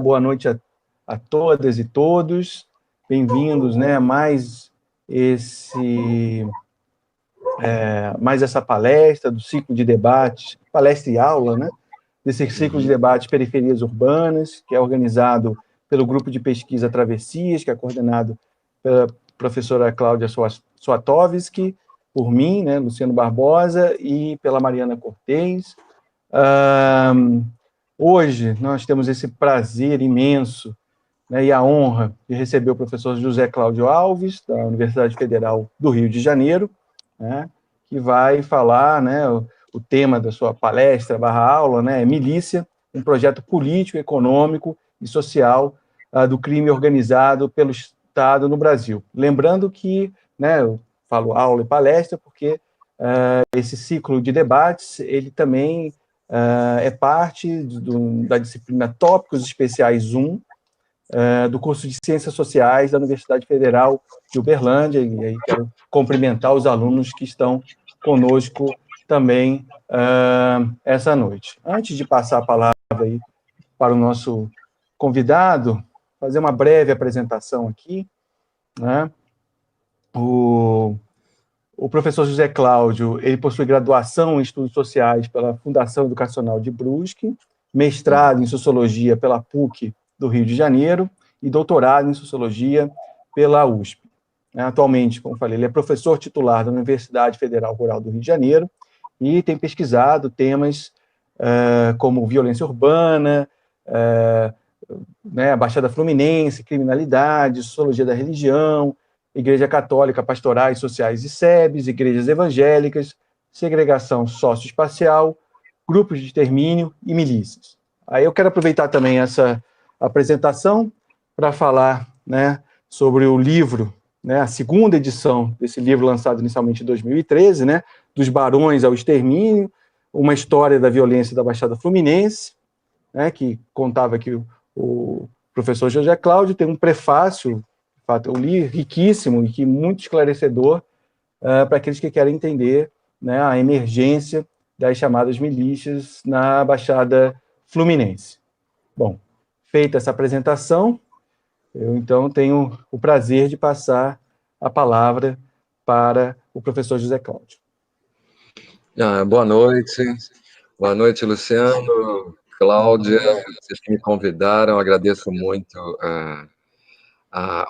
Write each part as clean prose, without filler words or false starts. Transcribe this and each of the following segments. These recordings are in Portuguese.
boa noite a todas e todos. Bem-vindos, né, a mais essa palestra do ciclo de debates, palestra e aula, né, desse ciclo de debates Periferias Urbanas, que é organizado pelo Grupo de Pesquisa Travessias, que é coordenado pela professora Cláudia Suatovski, por mim, né, Luciano Barbosa, e pela Mariana Cortez. Hoje nós temos esse prazer imenso, né, e a honra de receber o professor José Cláudio Alves, da Universidade Federal do Rio de Janeiro, né, que vai falar, né, o tema da sua palestra /aula, né, é Milícia, um projeto político, econômico e social do crime organizado pelo Estado no Brasil. Lembrando que, né, eu falo aula e palestra porque esse ciclo de debates, ele também é parte da disciplina Tópicos Especiais 1, do curso de Ciências Sociais da Universidade Federal de Uberlândia, e aí quero cumprimentar os alunos que estão conosco também essa noite. Antes de passar a palavra aí para o nosso convidado, fazer uma breve apresentação aqui, né? O professor José Cláudio, ele possui graduação em Estudos Sociais pela Fundação Educacional de Brusque, mestrado em Sociologia pela PUC do Rio de Janeiro e doutorado em Sociologia pela USP. Atualmente, como falei, ele é professor titular da Universidade Federal Rural do Rio de Janeiro e tem pesquisado temas como violência urbana, né, a Baixada Fluminense, criminalidade, sociologia da religião, Igreja Católica, pastorais sociais e SEBs, igrejas evangélicas, segregação socioespacial, grupos de extermínio e milícias. Aí eu quero aproveitar também essa apresentação para falar, né, sobre o livro, né, a segunda edição desse livro lançado inicialmente em 2013, né, Dos Barões ao Extermínio, uma história da violência da Baixada Fluminense, né, que contava que o professor José Cláudio tem um prefácio, eu li, riquíssimo e que muito esclarecedor para aqueles que querem entender, né, a emergência das chamadas milícias na Baixada Fluminense. Bom, feita essa apresentação, eu então tenho o prazer de passar a palavra para o professor José Cláudio. Boa noite, Luciano, Cláudia, vocês que me convidaram, agradeço muito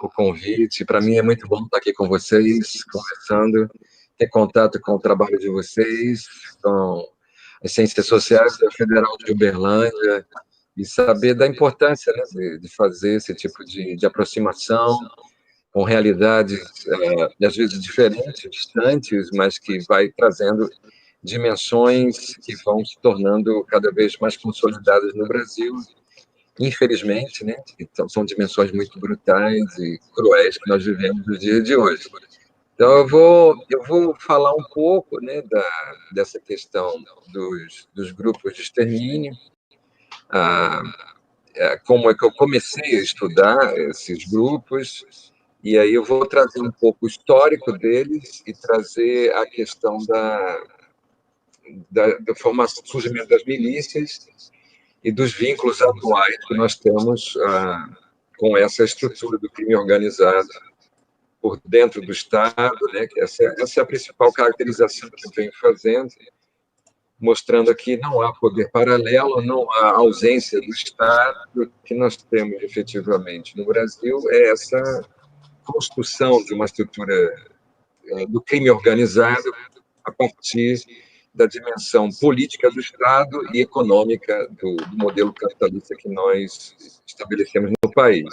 o convite. Para mim é muito bom estar aqui com vocês, conversando, ter contato com o trabalho de vocês, com as ciências sociais da Federal de Uberlândia, e saber da importância, né, de fazer esse tipo de aproximação com realidades, às vezes diferentes, distantes, mas que vai trazendo dimensões que vão se tornando cada vez mais consolidadas no Brasil, infelizmente, né? Então, são dimensões muito brutais e cruéis que nós vivemos no dia de hoje. Então, eu vou falar um pouco, né, dessa questão dos grupos de extermínio, como é que eu comecei a estudar esses grupos, e aí eu vou trazer um pouco o histórico deles e trazer a questão do surgimento das milícias e dos vínculos atuais que nós temos com essa estrutura do crime organizado por dentro do Estado, né? Essa é a principal caracterização que eu venho fazendo, mostrando aqui não há poder paralelo, não há ausência do Estado. O que nós temos efetivamente no Brasil é essa construção de uma estrutura do crime organizado a partir da dimensão política do Estado e econômica do modelo capitalista que nós estabelecemos no país.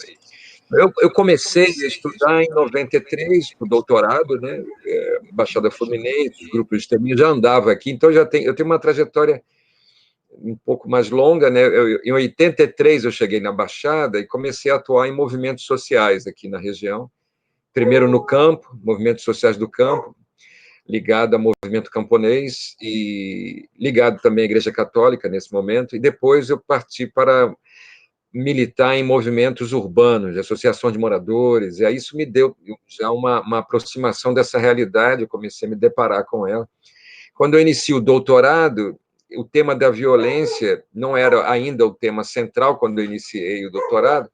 Eu comecei a estudar em 93, o doutorado, né, Baixada Fluminense, os grupos de extermínio, já andava aqui, então eu tenho uma trajetória um pouco mais longa, né? Em 83 eu cheguei na Baixada e comecei a atuar em movimentos sociais aqui na região, primeiro no campo, movimentos sociais do campo, ligado ao movimento camponês e ligado também à Igreja Católica nesse momento, e depois eu parti para militar em movimentos urbanos, associações de moradores, e aí isso me deu já uma aproximação dessa realidade, eu comecei a me deparar com ela. Quando eu inicio o doutorado, o tema da violência não era ainda o tema central quando eu iniciei o doutorado,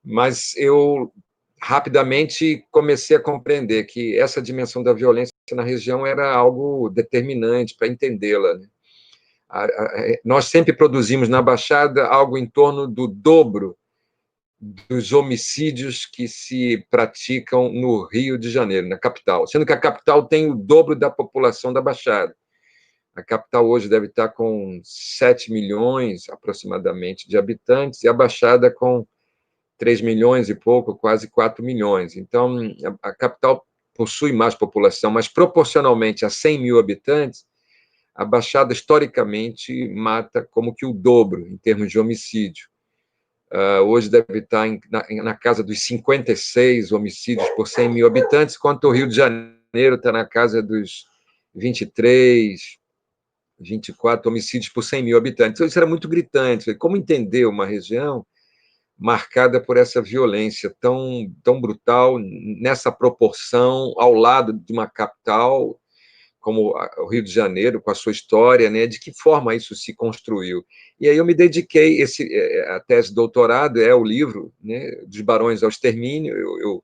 mas eu rapidamente comecei a compreender que essa dimensão da violência na região era algo determinante para entendê-la, né? Nós sempre produzimos na Baixada algo em torno do dobro dos homicídios que se praticam no Rio de Janeiro, na capital, sendo que a capital tem o dobro da população da Baixada. A capital hoje deve estar com 7 milhões, aproximadamente, de habitantes, e a Baixada com 3 milhões e pouco, quase 4 milhões. Então, a capital possui mais população, mas proporcionalmente a 100 mil habitantes, a Baixada, historicamente, mata como que o dobro em termos de homicídio. Hoje deve estar na casa dos 56 homicídios por 100 mil habitantes, enquanto o Rio de Janeiro está na casa dos 23, 24 homicídios por 100 mil habitantes. Então, isso era muito gritante. Como entender uma região marcada por essa violência tão brutal, nessa proporção, ao lado de uma capital como o Rio de Janeiro, com a sua história, né? De que forma isso se construiu? E aí eu me dediquei, a tese de doutorado é o livro, né, dos Barões ao Extermínio. Eu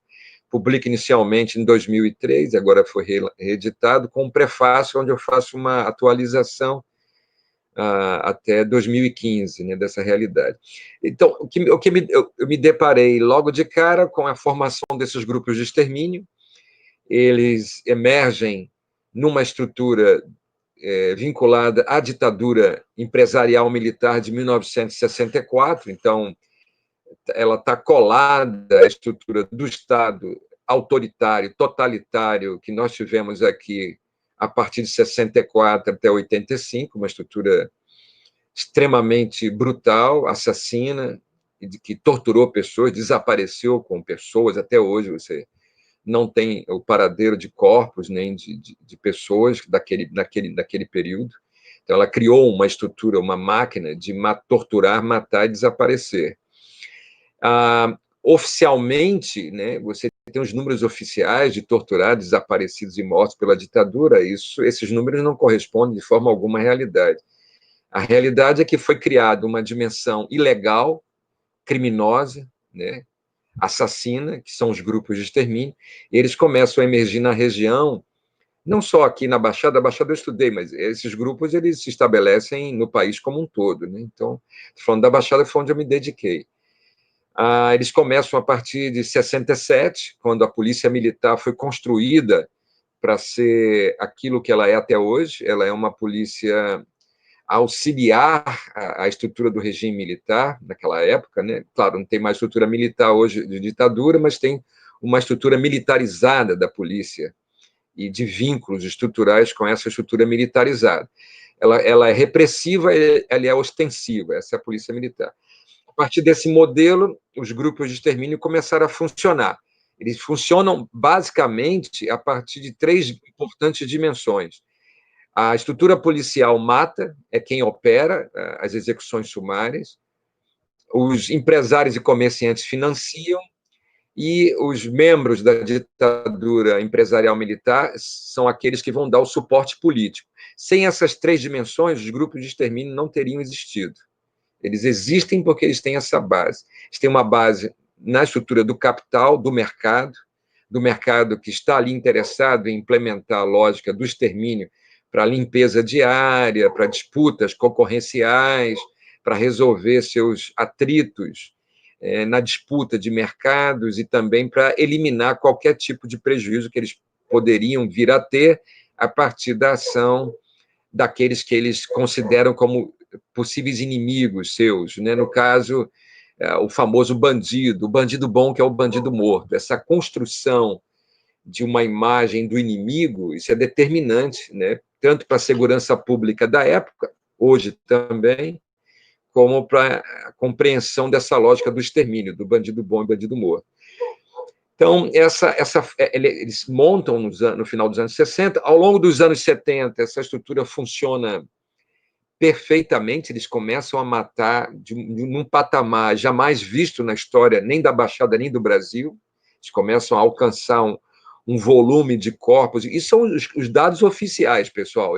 publico inicialmente em 2003, agora foi reeditado, com um prefácio onde eu faço uma atualização até 2015, né, dessa realidade. Então, eu me deparei logo de cara com a formação desses grupos de extermínio. Eles emergem numa estrutura vinculada à ditadura empresarial militar de 1964, então ela está colada à estrutura do Estado autoritário, totalitário, que nós tivemos aqui a partir de 64 até 85, uma estrutura extremamente brutal, assassina, que torturou pessoas, desapareceu com pessoas. Até hoje você não tem o paradeiro de corpos nem de pessoas daquele período. Então, ela criou uma estrutura, uma máquina de torturar, matar e desaparecer. Oficialmente, né, você tem os números oficiais de torturados, desaparecidos e mortos pela ditadura. Esses números não correspondem de forma alguma à realidade. A realidade é que foi criada uma dimensão ilegal, criminosa, né, assassina, que são os grupos de extermínio, e eles começam a emergir na região, não só aqui na Baixada. A Baixada eu estudei, mas esses grupos eles se estabelecem no país como um todo, né? Então, falando da Baixada, foi onde eu me dediquei. Eles começam a partir de 67, quando a polícia militar foi construída para ser aquilo que ela é até hoje. Ela é uma polícia auxiliar a estrutura do regime militar naquela época, né? Claro, não tem mais estrutura militar hoje de ditadura, mas tem uma estrutura militarizada da polícia e de vínculos estruturais com essa estrutura militarizada. Ela é repressiva, ela é ostensiva, essa é a polícia militar. A partir desse modelo, os grupos de extermínio começaram a funcionar. Eles funcionam basicamente a partir de 3 importantes dimensões. A estrutura policial mata, é quem opera as execuções sumárias. Os empresários e comerciantes financiam, e os membros da ditadura empresarial militar são aqueles que vão dar o suporte político. Sem essas 3 dimensões, os grupos de extermínio não teriam existido. Eles existem porque eles têm essa base. Eles têm uma base na estrutura do capital, do mercado que está ali interessado em implementar a lógica do extermínio para limpeza diária, para disputas concorrenciais, para resolver seus atritos na disputa de mercados e também para eliminar qualquer tipo de prejuízo que eles poderiam vir a ter a partir da ação daqueles que eles consideram como possíveis inimigos seus, né? No caso, o famoso bandido, o bandido bom, que é o bandido morto. Essa construção de uma imagem do inimigo, isso é determinante, né? Tanto para a segurança pública da época, hoje também, como para a compreensão dessa lógica do extermínio, do bandido bom e bandido morto. Então, eles montam no final dos anos 60, ao longo dos anos 70, essa estrutura funciona perfeitamente. Eles começam a matar num patamar jamais visto na história, nem da Baixada, nem do Brasil. Eles começam a alcançar um volume de corpos. Isso são os dados oficiais, pessoal.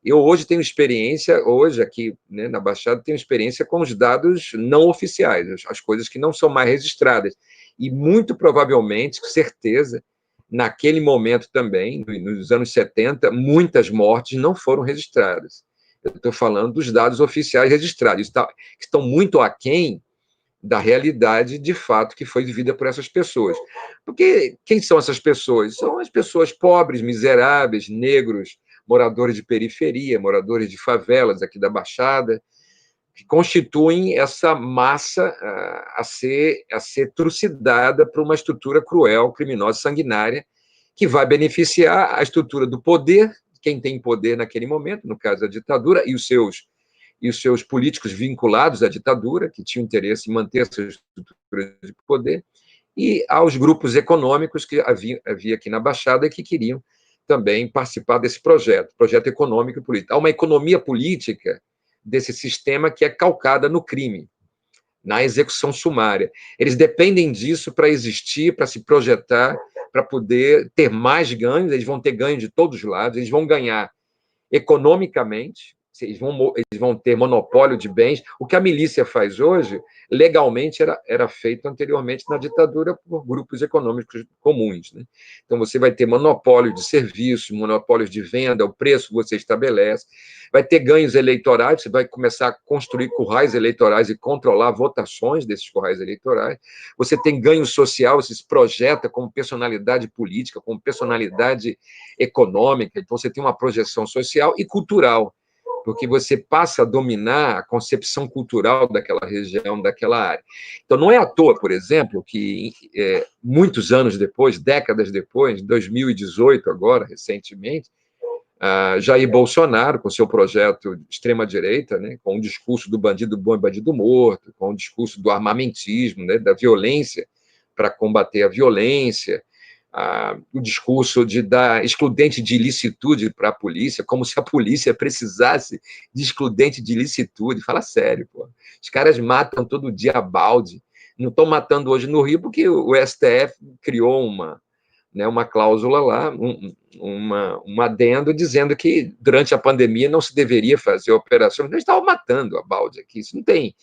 Eu hoje tenho experiência, hoje aqui, né, na Baixada, tenho experiência com os dados não oficiais, as coisas que não são mais registradas. E muito provavelmente, com certeza, naquele momento também, nos anos 70, muitas mortes não foram registradas. Eu estou falando dos dados oficiais registrados, que estão muito aquém da realidade, de fato, que foi vivida por essas pessoas. Porque quem são essas pessoas? São as pessoas pobres, miseráveis, negros, moradores de periferia, moradores de favelas aqui da Baixada, que constituem essa massa a ser trucidada por uma estrutura cruel, criminosa, sanguinária, que vai beneficiar a estrutura do poder, quem tem poder naquele momento, no caso a ditadura, e os seus políticos vinculados à ditadura, que tinham interesse em manter essa estrutura de poder, e aos grupos econômicos que havia aqui na Baixada e que queriam também participar desse projeto econômico e político. Há uma economia política desse sistema que é calcada no crime, na execução sumária. Eles dependem disso para existir, para se projetar, para poder ter mais ganhos, eles vão ter ganho de todos os lados, eles vão ganhar economicamente, eles vão ter monopólio de bens. O que a milícia faz hoje, legalmente, era feito anteriormente na ditadura por grupos econômicos comuns, né? Então, você vai ter monopólio de serviços, monopólios de venda, o preço que você estabelece, vai ter ganhos eleitorais, você vai começar a construir currais eleitorais e controlar votações desses currais eleitorais, você tem ganho social, você se projeta como personalidade política, como personalidade econômica, então você tem uma projeção social e cultural, porque você passa a dominar a concepção cultural daquela região, daquela área. Então, não é à toa, por exemplo, que muitos anos depois, décadas depois, 2018 agora, recentemente, Jair Bolsonaro, com seu projeto de extrema-direita, né, com o discurso do bandido bom e bandido morto, com o discurso do armamentismo, né, da violência para combater a violência, o discurso de dar excludente de ilicitude para a polícia, como se a polícia precisasse de excludente de ilicitude. Fala sério, pô. Os caras matam todo dia a balde. Não estão matando hoje no Rio porque o STF criou uma cláusula lá, um adendo dizendo que durante a pandemia não se deveria fazer operações. Eles estavam matando a balde aqui. Isso não tem.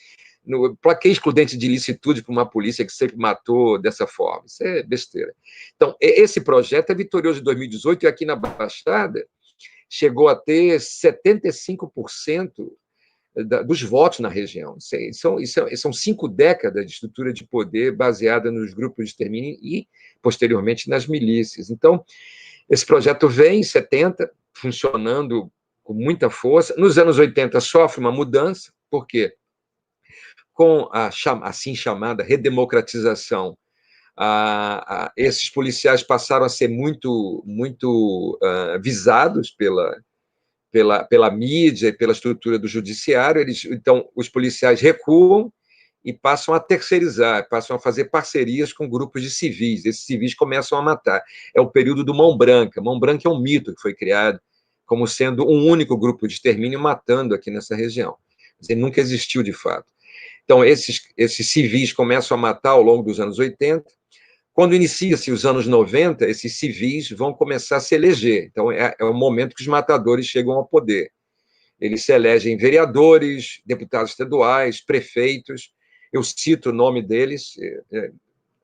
Para que excludente de ilicitude para uma polícia que sempre matou dessa forma? Isso é besteira. Então, esse projeto é vitorioso em 2018 e aqui na Baixada chegou a ter 75% dos votos na região. São 5 décadas de estrutura de poder baseada nos grupos de extermínio e, posteriormente, nas milícias. Então, esse projeto vem em 70, funcionando com muita força. Nos anos 80 sofre uma mudança, por quê? Com a assim chamada redemocratização, esses policiais passaram a ser muito visados pela mídia e pela estrutura do judiciário. Então, os policiais recuam e passam a terceirizar, passam a fazer parcerias com grupos de civis. Esses civis começam a matar. É o período do Mão Branca. Mão Branca é um mito que foi criado como sendo um único grupo de extermínio matando aqui nessa região. Ele nunca existiu de fato. Então, esses civis começam a matar ao longo dos anos 80. Quando inicia-se os anos 90, esses civis vão começar a se eleger. Então, é o momento que os matadores chegam ao poder. Eles se elegem vereadores, deputados estaduais, prefeitos. Eu cito o nome deles,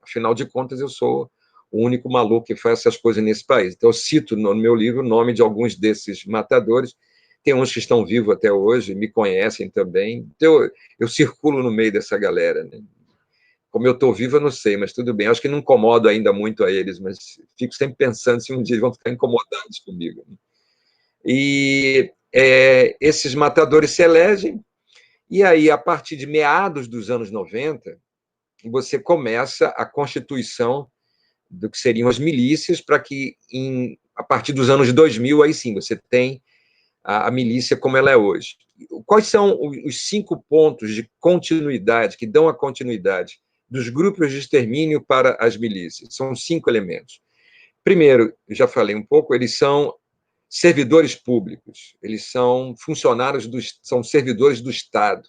afinal de contas, eu sou o único maluco que faz essas coisas nesse país. Então, eu cito no meu livro o nome de alguns desses matadores. Tem uns que estão vivos até hoje, me conhecem também. Então, eu circulo no meio dessa galera, né? Como eu estou vivo, eu não sei, mas tudo bem. Acho que não incomodo ainda muito a eles, mas fico sempre pensando se um dia eles vão ficar incomodados comigo. E esses matadores se elegem, e aí, a partir de meados dos anos 90, você começa a constituição do que seriam as milícias, para que, a partir dos anos 2000, aí sim, você tem a milícia como ela é hoje. Quais são os 5 pontos de continuidade, que dão a continuidade dos grupos de extermínio para as milícias? São 5 elementos. Primeiro, eu já falei um pouco, eles são servidores públicos, eles são funcionários, são servidores do Estado.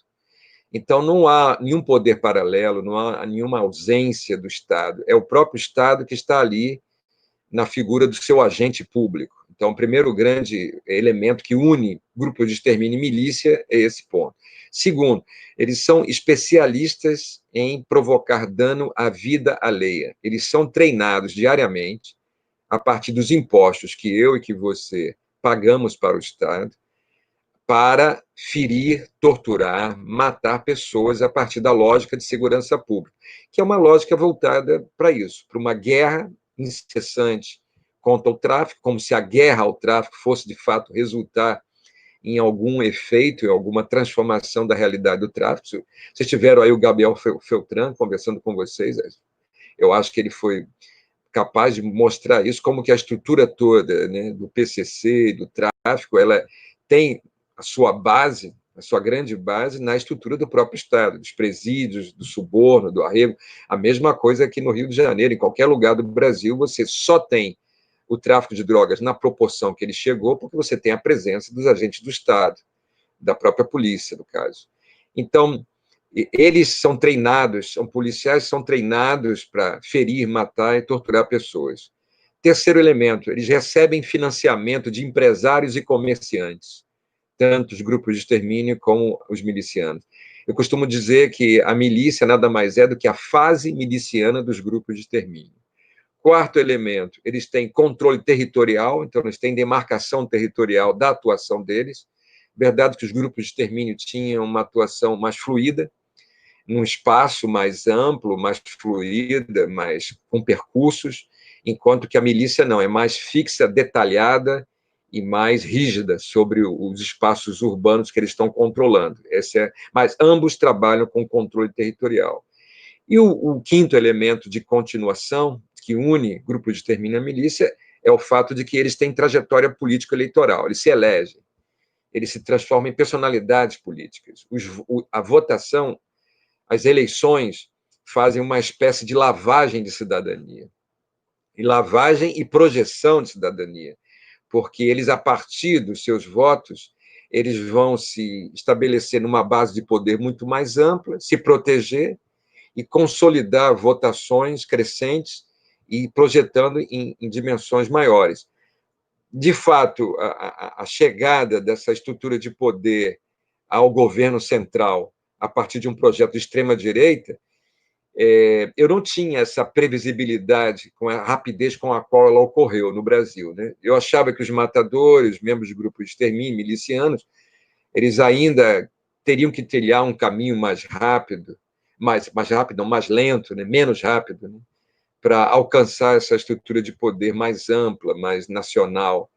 Então, não há nenhum poder paralelo, não há nenhuma ausência do Estado. É o próprio Estado que está ali na figura do seu agente público. Então, o primeiro grande elemento que une grupo de extermínio e milícia é esse ponto. Segundo, eles são especialistas em provocar dano à vida alheia. Eles são treinados diariamente, a partir dos impostos que eu e que você pagamos para o Estado, para ferir, torturar, matar pessoas a partir da lógica de segurança pública, que é uma lógica voltada para isso, para uma guerra incessante contra o tráfico, como se a guerra ao tráfico fosse, de fato, resultar em algum efeito, em alguma transformação da realidade do tráfico. Vocês tiveram aí o Gabriel Feltran conversando com vocês, eu acho que ele foi capaz de mostrar isso, como que a estrutura toda, né, do PCC, do tráfico, ela tem a sua base, a sua grande base, na estrutura do próprio Estado, dos presídios, do suborno, do arrego. A mesma coisa aqui no Rio de Janeiro, em qualquer lugar do Brasil, você só tem o tráfico de drogas na proporção que ele chegou, porque você tem a presença dos agentes do Estado, da própria polícia, no caso. Então, eles são treinados, são policiais, são treinados para ferir, matar e torturar pessoas. Terceiro elemento, eles recebem financiamento de empresários e comerciantes, tanto os grupos de extermínio como os milicianos. Eu costumo dizer que a milícia nada mais é do que a fase miliciana dos grupos de extermínio. Quarto elemento, eles têm controle territorial, então eles têm demarcação territorial da atuação deles. Verdade que os grupos de extermínio tinham uma atuação mais fluida, num espaço mais amplo, mais fluida, mais com percursos, enquanto que a milícia não, é mais fixa, detalhada e mais rígida sobre os espaços urbanos que eles estão controlando. Mas ambos trabalham com controle territorial. E o quinto elemento de continuação, que une grupo de extermínio e milícia, é o fato de que eles têm trajetória político-eleitoral, eles se elegem, eles se transformam em personalidades políticas. A votação, as eleições, fazem uma espécie de lavagem de cidadania. E lavagem e projeção de cidadania, porque eles, a partir dos seus votos, eles vão se estabelecer numa base de poder muito mais ampla, se proteger e consolidar votações crescentes e projetando em dimensões maiores. De fato, a chegada dessa estrutura de poder ao governo central a partir de um projeto de extrema-direita, eu não tinha essa previsibilidade com a rapidez com a qual ela ocorreu no Brasil, né? Eu achava que os matadores, membros de grupos de extermínio, milicianos, eles ainda teriam que trilhar um caminho mais rápido, mais rápido, não, mais lento, né? Menos rápido, né? Para alcançar essa estrutura de poder mais ampla, mais nacional.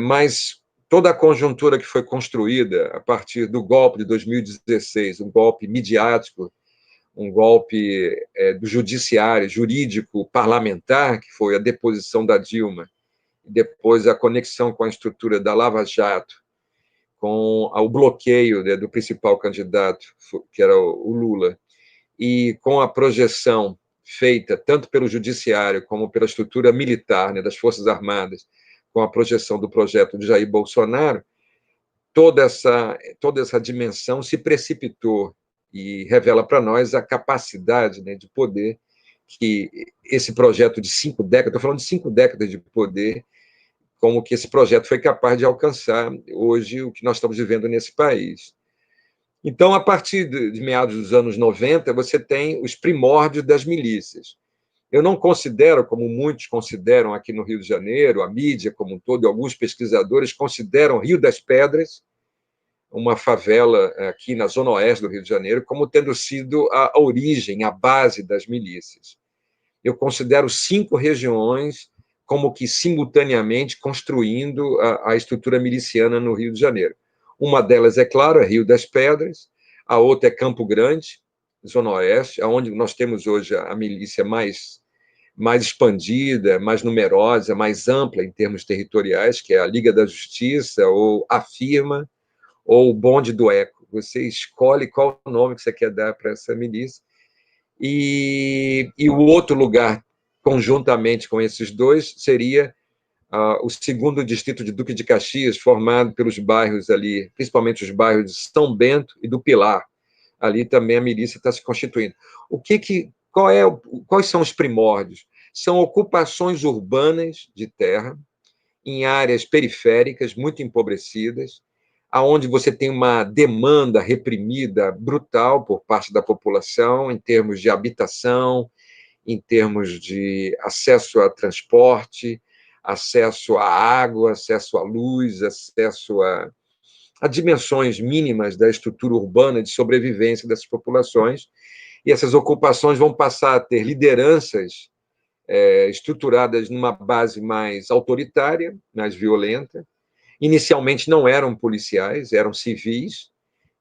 Mas toda a conjuntura que foi construída a partir do golpe de 2016, um golpe midiático, um golpe do judiciário, jurídico, parlamentar, que foi a deposição da Dilma, depois a conexão com a estrutura da Lava Jato, com o bloqueio, né, do principal candidato, que era o Lula, e com a projeção feita tanto pelo judiciário como pela estrutura militar, né, das Forças Armadas, com a projeção do projeto de Jair Bolsonaro, toda essa dimensão se precipitou e revela para nós a capacidade, né, de poder que esse projeto de 5 décadas, estou falando de 5 décadas de poder, como que esse projeto foi capaz de alcançar hoje o que nós estamos vivendo nesse país. Então, a partir de meados dos anos 90, você tem os primórdios das milícias. Eu não considero, como muitos consideram aqui no Rio de Janeiro, a mídia como um todo, e alguns pesquisadores consideram Rio das Pedras, uma favela aqui na zona oeste do Rio de Janeiro, como tendo sido a origem, a base das milícias. Eu considero 5 regiões como que simultaneamente construindo a estrutura miliciana no Rio de Janeiro. Uma delas, é claro, é Rio das Pedras, a outra é Campo Grande, zona oeste, onde nós temos hoje a milícia mais expandida, mais numerosa, mais ampla em termos territoriais, que é a Liga da Justiça, ou a Firma, ou o Bonde do Eco. Você escolhe qual o nome que você quer dar para essa milícia. E o outro lugar, conjuntamente com esses dois, seria o segundo distrito de Duque de Caxias, formado pelos bairros ali, principalmente os bairros de São Bento e do Pilar. Ali também a milícia está se constituindo. Quais são os primórdios? São ocupações urbanas de terra em áreas periféricas, muito empobrecidas, aonde você tem uma demanda reprimida brutal por parte da população, em termos de habitação, em termos de acesso a transporte, acesso à água, acesso à luz, acesso a dimensões mínimas da estrutura urbana de sobrevivência dessas populações. E essas ocupações vão passar a ter lideranças estruturadas numa base mais autoritária, mais violenta. Inicialmente não eram policiais, eram civis,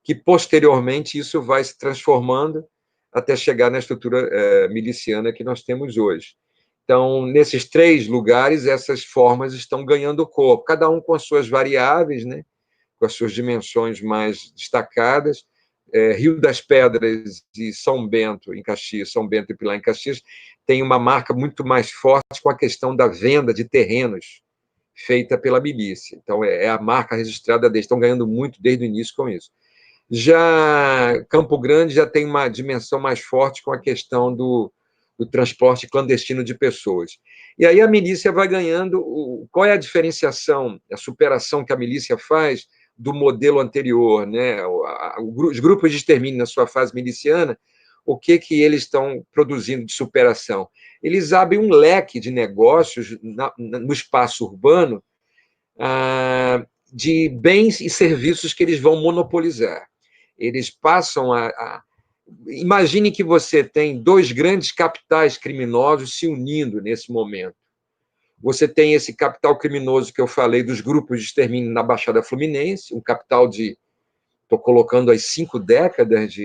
que posteriormente isso vai se transformando até chegar na estrutura miliciana que nós temos hoje. Então, nesses 3 lugares, essas formas estão ganhando corpo, cada um com as suas variáveis, né? Com as suas dimensões mais destacadas. Rio das Pedras e São Bento, em Caxias, São Bento e Pilar, em Caxias, tem uma marca muito mais forte com a questão da venda de terrenos feita pela milícia. Então, é a marca registrada deles, estão ganhando muito desde o início com isso. Já Campo Grande já tem uma dimensão mais forte com a questão do transporte clandestino de pessoas. E aí a milícia vai ganhando. Qual é a diferenciação, a superação que a milícia faz do modelo anterior, né? Os grupos de extermínio na sua fase miliciana, o que eles estão produzindo de superação? Eles abrem um leque de negócios no espaço urbano de bens e serviços que eles vão monopolizar. Eles passam Imagine que você tem 2 grandes capitais criminosos se unindo nesse momento. Você tem esse capital criminoso que eu falei dos grupos de extermínio na Baixada Fluminense, um capital estou colocando as 5 décadas,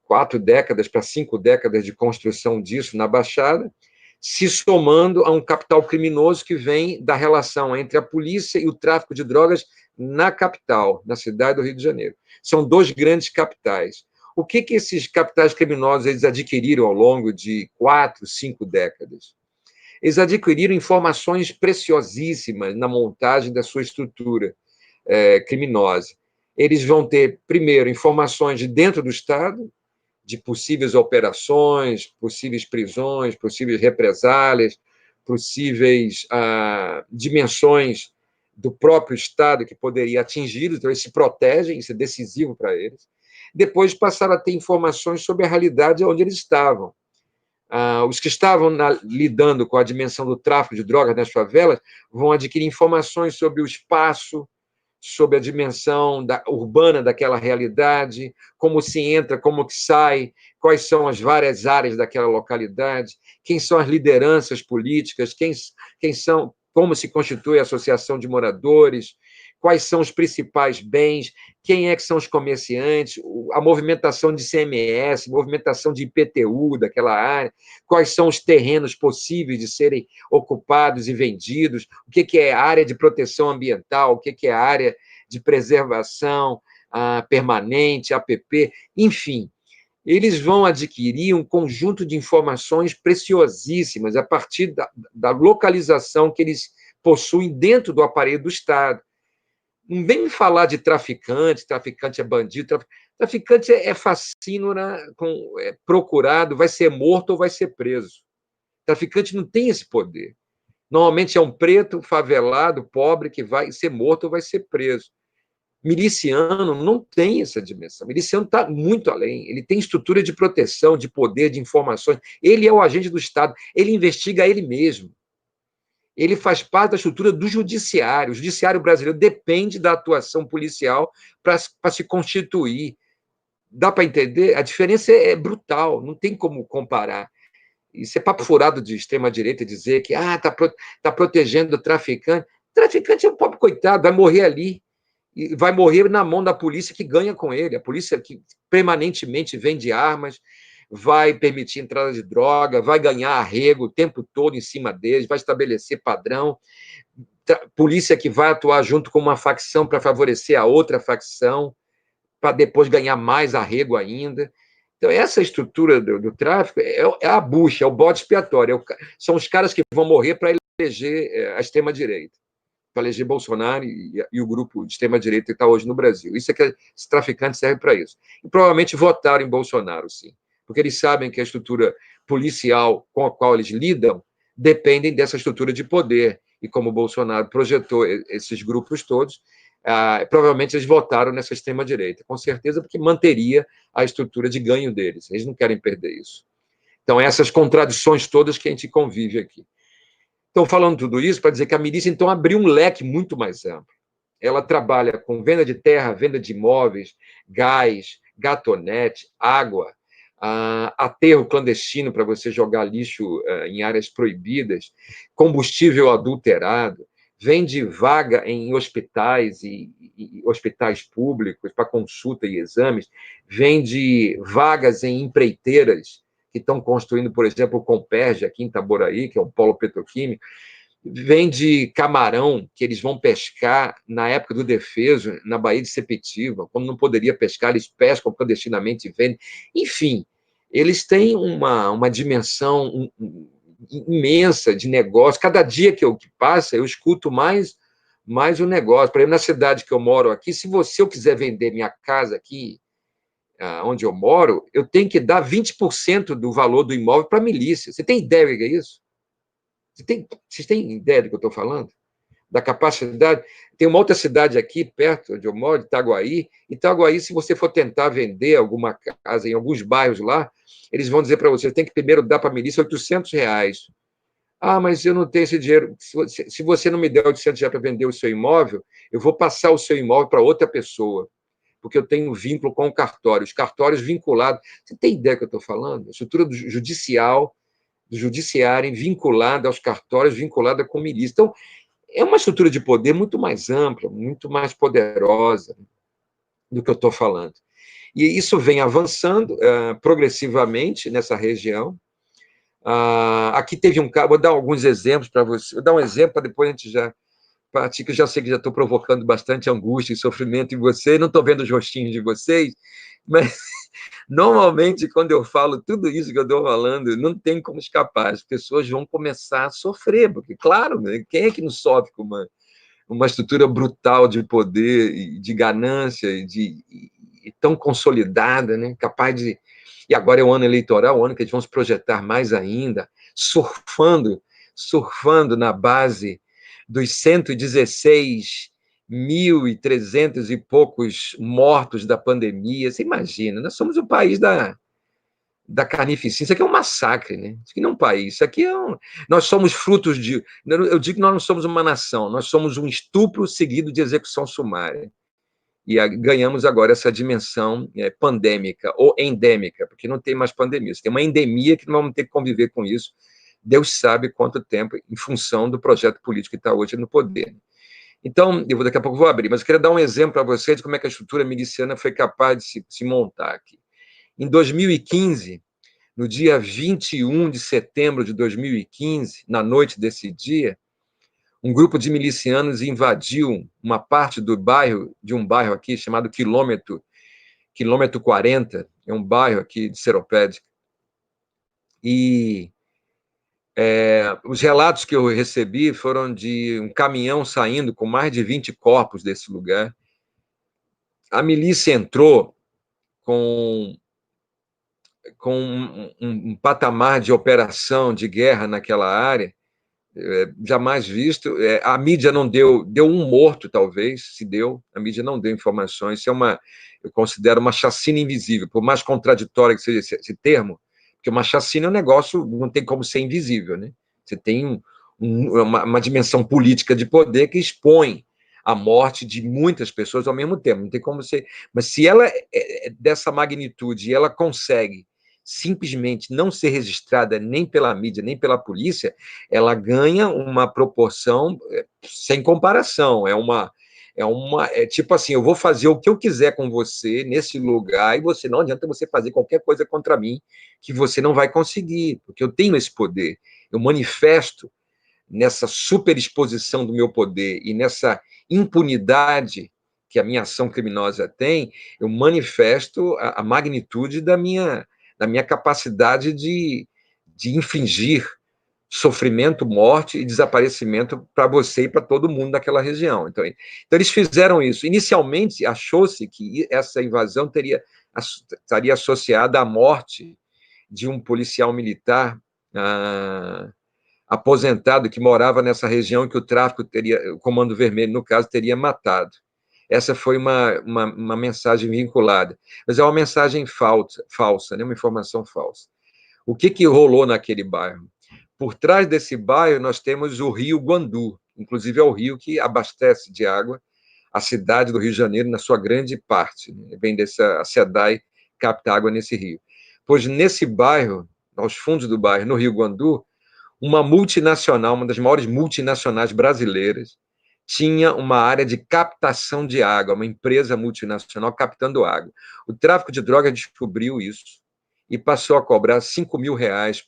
4 décadas para 5 décadas de construção disso na Baixada, se somando a um capital criminoso que vem da relação entre a polícia e o tráfico de drogas na capital, na cidade do Rio de Janeiro. São 2 grandes capitais. O que esses capitais criminosos eles adquiriram ao longo de 4, 5 décadas? Eles adquiriram informações preciosíssimas na montagem da sua estrutura criminosa. Eles vão ter, primeiro, informações de dentro do Estado, de possíveis operações, possíveis prisões, possíveis represálias, possíveis dimensões do próprio Estado que poderia atingi-los, então eles se protegem, isso é decisivo para eles. Depois passaram a ter informações sobre a realidade onde eles estavam. Os que estavam lidando com a dimensão do tráfico de drogas nas favelas vão adquirir informações sobre o espaço, sobre a dimensão urbana daquela realidade, como se entra, como que sai, quais são as várias áreas daquela localidade, quem são as lideranças políticas, quem são, como se constitui a associação de moradores, quais são os principais bens, quem é que são os comerciantes, a movimentação de CMS, movimentação de IPTU daquela área, quais são os terrenos possíveis de serem ocupados e vendidos, o que é a área de proteção ambiental, o que é a área de preservação permanente, APP, enfim. Eles vão adquirir um conjunto de informações preciosíssimas a partir da localização que eles possuem dentro do aparelho do Estado. Não vem me falar de traficante é bandido, traficante é fascínora, procurado, vai ser morto ou vai ser preso. Traficante não tem esse poder. Normalmente é um preto, favelado, pobre, que vai ser morto ou vai ser preso. Miliciano não tem essa dimensão. Miliciano está muito além. Ele tem estrutura de proteção, de poder, de informações. Ele é o agente do Estado. Ele investiga ele mesmo. Ele faz parte da estrutura do judiciário. O judiciário brasileiro depende da atuação policial para se constituir. Dá para entender? A diferença é brutal, não tem como comparar. Isso é papo furado de extrema-direita dizer que tá protegendo o traficante. O traficante é um pobre coitado, vai morrer ali. E vai morrer na mão da polícia que ganha com ele. A polícia que permanentemente vende armas, vai permitir entrada de droga, vai ganhar arrego o tempo todo em cima deles, vai estabelecer padrão. Polícia que vai atuar junto com uma facção para favorecer a outra facção, para depois ganhar mais arrego ainda. Então, essa estrutura do tráfico é a bucha, é o bode expiatório. São os caras que vão morrer para eleger a extrema-direita, para eleger Bolsonaro e o grupo de extrema-direita que está hoje no Brasil. Isso é que esse traficante serve para isso. E provavelmente votaram em Bolsonaro, sim, porque eles sabem que a estrutura policial com a qual eles lidam dependem dessa estrutura de poder. e como o Bolsonaro projetou esses grupos todos, provavelmente eles votaram nessa extrema-direita, com certeza, porque manteria a estrutura de ganho deles. Eles não querem perder isso. Então, essas contradições todas que a gente convive aqui. Então, falando tudo isso, para dizer que a milícia, então, abriu um leque muito mais amplo. Ela trabalha com venda de terra, venda de imóveis, gás, gatonete, água, aterro clandestino para você jogar lixo em áreas proibidas, combustível adulterado, vende vaga em hospitais e hospitais públicos para consulta e exames, vende vagas em empreiteiras que estão construindo, por exemplo, o Comperj aqui em Itaboraí, que é um polo petroquímico, vende camarão que eles vão pescar na época do defeso, na Baía de Sepetiba, quando não poderia pescar, eles pescam clandestinamente e vendem. Enfim, eles têm uma dimensão imensa de negócio. Cada dia que passa, eu escuto mais o negócio. Por exemplo, na cidade que eu moro aqui, se eu quiser vender minha casa aqui, onde eu moro, eu tenho que dar 20% do valor do imóvel para a milícia. Você tem ideia do que é isso? Vocês têm ideia do que eu estou falando? Da capacidade? Tem uma outra cidade aqui, perto onde eu moro, Itaguaí. Itaguaí, se você for tentar vender alguma casa em alguns bairros lá, eles vão dizer para você, tem que primeiro dar para a milícia R$ 800. Mas eu não tenho esse dinheiro. Se você não me der R$ 800 para vender o seu imóvel, eu vou passar o seu imóvel para outra pessoa, porque eu tenho vínculo com o cartório. Os cartórios vinculados. Você tem ideia do que eu estou falando? A estrutura do judiciário vinculada aos cartórios, vinculada com milícia. Então, é uma estrutura de poder muito mais ampla, muito mais poderosa do que eu estou falando. E isso vem avançando progressivamente nessa região. Aqui teve um caso, vou dar alguns exemplos para você. Vou dar um exemplo para depois a gente já pratica. Eu já sei que já estou provocando bastante angústia e sofrimento em vocês, não estou vendo os rostinhos de vocês, mas normalmente, quando eu falo tudo isso que eu estou falando, não tem como escapar. As pessoas vão começar a sofrer, porque, claro, quem é que não sofre com uma estrutura brutal de poder, de ganância, e tão consolidada, né? Capaz de... E agora é o ano eleitoral, o ano que eles vão se projetar mais ainda, surfando na base dos 116.300 e poucos mortos da pandemia. Você imagina, nós somos o país da carnificina. Isso aqui é um massacre, né? Isso aqui não é um país. Isso aqui nós somos frutos de... Eu digo que nós não somos uma nação, nós somos um estupro seguido de execução sumária. E ganhamos agora essa dimensão pandêmica ou endêmica, porque não tem mais pandemia. Tem uma endemia que nós vamos ter que conviver com isso. Deus sabe quanto tempo, em função do projeto político que está hoje no poder. Então, daqui a pouco vou abrir, mas eu queria dar um exemplo para vocês de como é que a estrutura miliciana foi capaz de se montar aqui. Em 2015, no dia 21 de setembro de 2015, na noite desse dia, um grupo de milicianos invadiu uma parte de um bairro aqui chamado Quilômetro 40, é um bairro aqui de Seropédica. E os relatos que eu recebi foram de um caminhão saindo com mais de 20 corpos desse lugar. A milícia entrou com um patamar de operação, de guerra naquela área, jamais visto. A mídia não deu um morto, talvez, se deu. A mídia não deu informações. Isso eu considero uma chacina invisível, por mais contraditório que seja esse termo, porque uma chacina é um negócio, não tem como ser invisível, né? Você tem uma dimensão política de poder que expõe a morte de muitas pessoas ao mesmo tempo. Não tem como ser. Mas se ela é dessa magnitude e ela consegue simplesmente não ser registrada nem pela mídia, nem pela polícia, ela ganha uma proporção sem comparação. É tipo assim, eu vou fazer o que eu quiser com você nesse lugar e você não adianta você fazer qualquer coisa contra mim que você não vai conseguir, porque eu tenho esse poder. Eu manifesto nessa superexposição do meu poder e nessa impunidade que a minha ação criminosa tem, eu manifesto a magnitude da minha capacidade de infligir sofrimento, morte e desaparecimento para você e para todo mundo daquela região. Então, eles fizeram isso. Inicialmente, achou-se que essa invasão estaria associada à morte de um policial militar aposentado que morava nessa região que o tráfico teria, o Comando Vermelho, no caso, teria matado. Essa foi uma mensagem vinculada. Mas é uma mensagem falsa, né? Uma informação falsa. O que rolou naquele bairro? Por trás desse bairro, nós temos o rio Guandu, inclusive é o rio que abastece de água a cidade do Rio de Janeiro, na sua grande parte. Né? Vem a SEDAI capta água nesse rio. Pois nesse bairro, aos fundos do bairro, no rio Guandu, uma multinacional, uma das maiores multinacionais brasileiras, tinha uma área de captação de água, uma empresa multinacional captando água. O tráfico de drogas descobriu isso e passou a cobrar R$ 5.000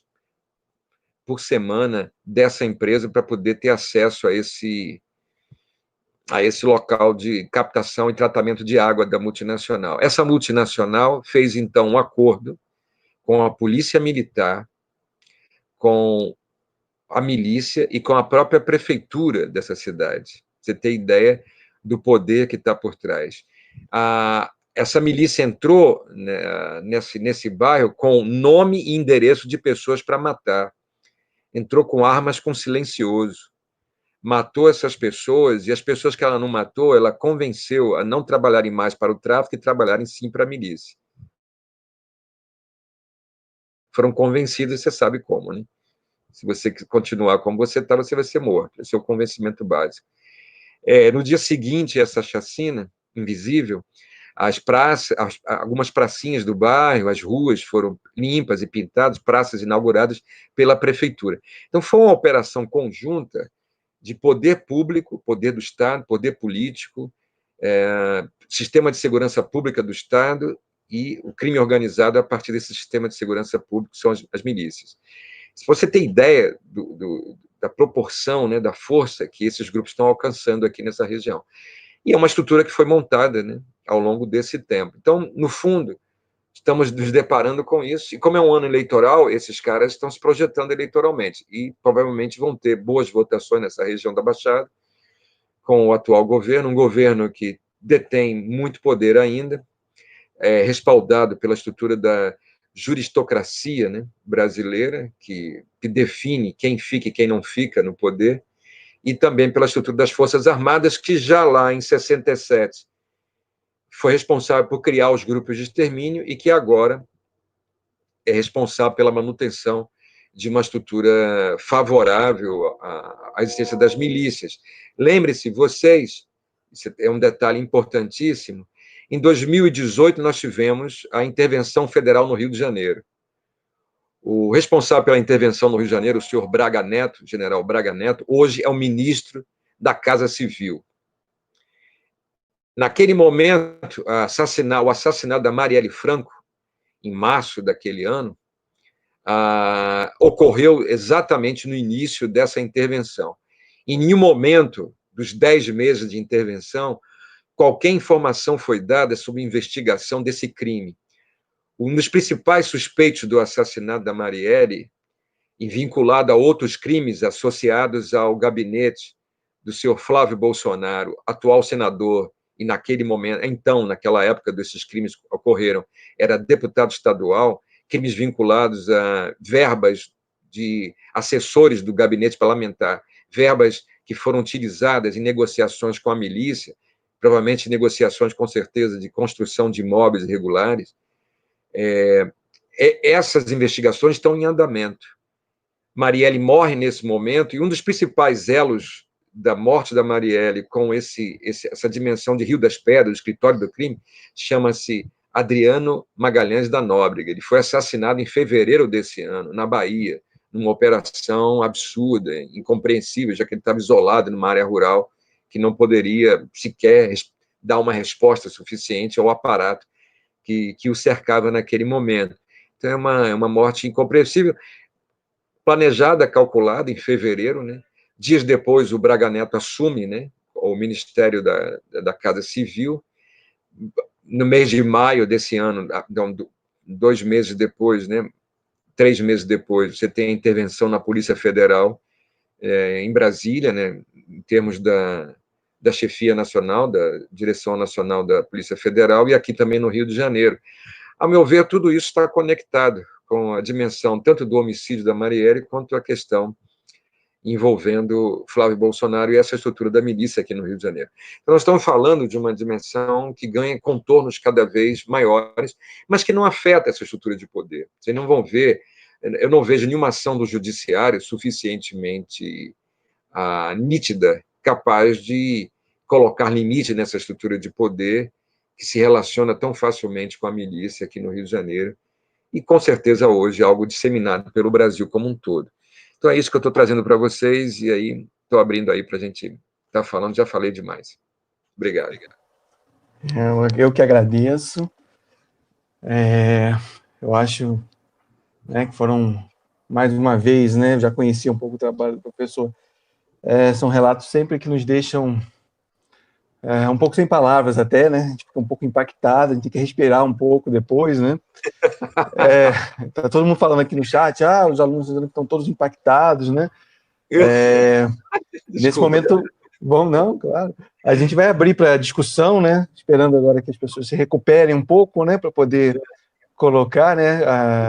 por semana dessa empresa para poder ter acesso a esse local de captação e tratamento de água da multinacional. Essa multinacional fez, então, um acordo com a polícia militar, com a milícia e com a própria prefeitura dessa cidade. Você tem ideia do poder que está por trás. Essa milícia entrou, né, nesse bairro com nome e endereço de pessoas para matar. Entrou com armas com silencioso. Matou essas pessoas, e as pessoas que ela não matou, ela convenceu a não trabalharem mais para o tráfico e trabalharem sim para a milícia. Foram convencidas, você sabe como, né? Se você continuar como você está, você vai ser morto. Esse é o convencimento básico. No dia seguinte, essa chacina invisível, algumas pracinhas do bairro, as ruas foram limpas e pintadas, praças inauguradas pela prefeitura. Então, foi uma operação conjunta de poder público, poder do Estado, poder político, sistema de segurança pública do Estado e o crime organizado a partir desse sistema de segurança público, que são as milícias. Se você tem ideia da proporção, né, da força que esses grupos estão alcançando aqui nessa região. E é uma estrutura que foi montada, né, ao longo desse tempo. Então, no fundo, estamos nos deparando com isso, e como é um ano eleitoral, esses caras estão se projetando eleitoralmente, e provavelmente vão ter boas votações nessa região da Baixada, com o atual governo, um governo que detém muito poder ainda, respaldado pela estrutura da juristocracia, né, brasileira, que define quem fica e quem não fica no poder, e também pela estrutura das Forças Armadas, que já lá em 67 foi responsável por criar os grupos de extermínio e que agora é responsável pela manutenção de uma estrutura favorável à existência das milícias. Lembre-se, vocês, isso é um detalhe importantíssimo, em 2018 nós tivemos a intervenção federal no Rio de Janeiro. O responsável pela intervenção no Rio de Janeiro, o senhor Braga Neto, general Braga Neto, hoje é o ministro da Casa Civil. Naquele momento, o assassinato da Marielle Franco, em março daquele ano, ocorreu exatamente no início dessa intervenção. Em nenhum momento dos 10 meses de intervenção, qualquer informação foi dada sobre investigação desse crime. Um dos principais suspeitos do assassinato da Marielle, e vinculado a outros crimes associados ao gabinete do senhor Flávio Bolsonaro, atual senador, e naquele momento, então, naquela época desses crimes ocorreram, era deputado estadual, crimes vinculados a verbas de assessores do gabinete parlamentar, verbas que foram utilizadas em negociações com a milícia, provavelmente negociações, com certeza, de construção de imóveis irregulares. Essas investigações estão em andamento. Marielle morre nesse momento, e um dos principais elos da morte da Marielle com essa dimensão de Rio das Pedras, o escritório do crime, chama-se Adriano Magalhães da Nóbrega. Ele foi assassinado em fevereiro desse ano, na Bahia, numa operação absurda, incompreensível, já que ele estava isolado numa área rural que não poderia sequer dar uma resposta suficiente ao aparato que o cercava naquele momento. Então, é uma morte incompreensível, planejada, calculada em fevereiro, né? Dias depois, o Braga Neto assume, né, o Ministério da Casa Civil. No mês de maio desse ano, 2 meses depois, né, 3 meses depois, você tem a intervenção na Polícia Federal em Brasília, né, em termos da chefia nacional, da Direção Nacional da Polícia Federal, e aqui também no Rio de Janeiro. A meu ver, tudo isso está conectado com a dimensão tanto do homicídio da Marielle quanto a questão envolvendo Flávio Bolsonaro e essa estrutura da milícia aqui no Rio de Janeiro. Então, nós estamos falando de uma dimensão que ganha contornos cada vez maiores, mas que não afeta essa estrutura de poder. Vocês não vão ver, eu não vejo nenhuma ação do judiciário suficientemente nítida, capaz de colocar limite nessa estrutura de poder que se relaciona tão facilmente com a milícia aqui no Rio de Janeiro, e com certeza hoje é algo disseminado pelo Brasil como um todo. Então é isso que eu estou trazendo para vocês, e aí estou abrindo aí para a gente estar falando, já falei demais. Obrigado. Eu que agradeço. Eu acho, né, que foram, mais uma vez, né, já conheci um pouco o trabalho do professor, são relatos sempre que nos deixam um pouco sem palavras até, né, a gente fica um pouco impactado, a gente tem que respirar um pouco depois, né. Tá todo mundo falando aqui no chat, os alunos estão todos impactados, né. Nesse momento, bom, não, claro, a gente vai abrir para discussão, né, esperando agora que as pessoas se recuperem um pouco, né, para poder colocar, né,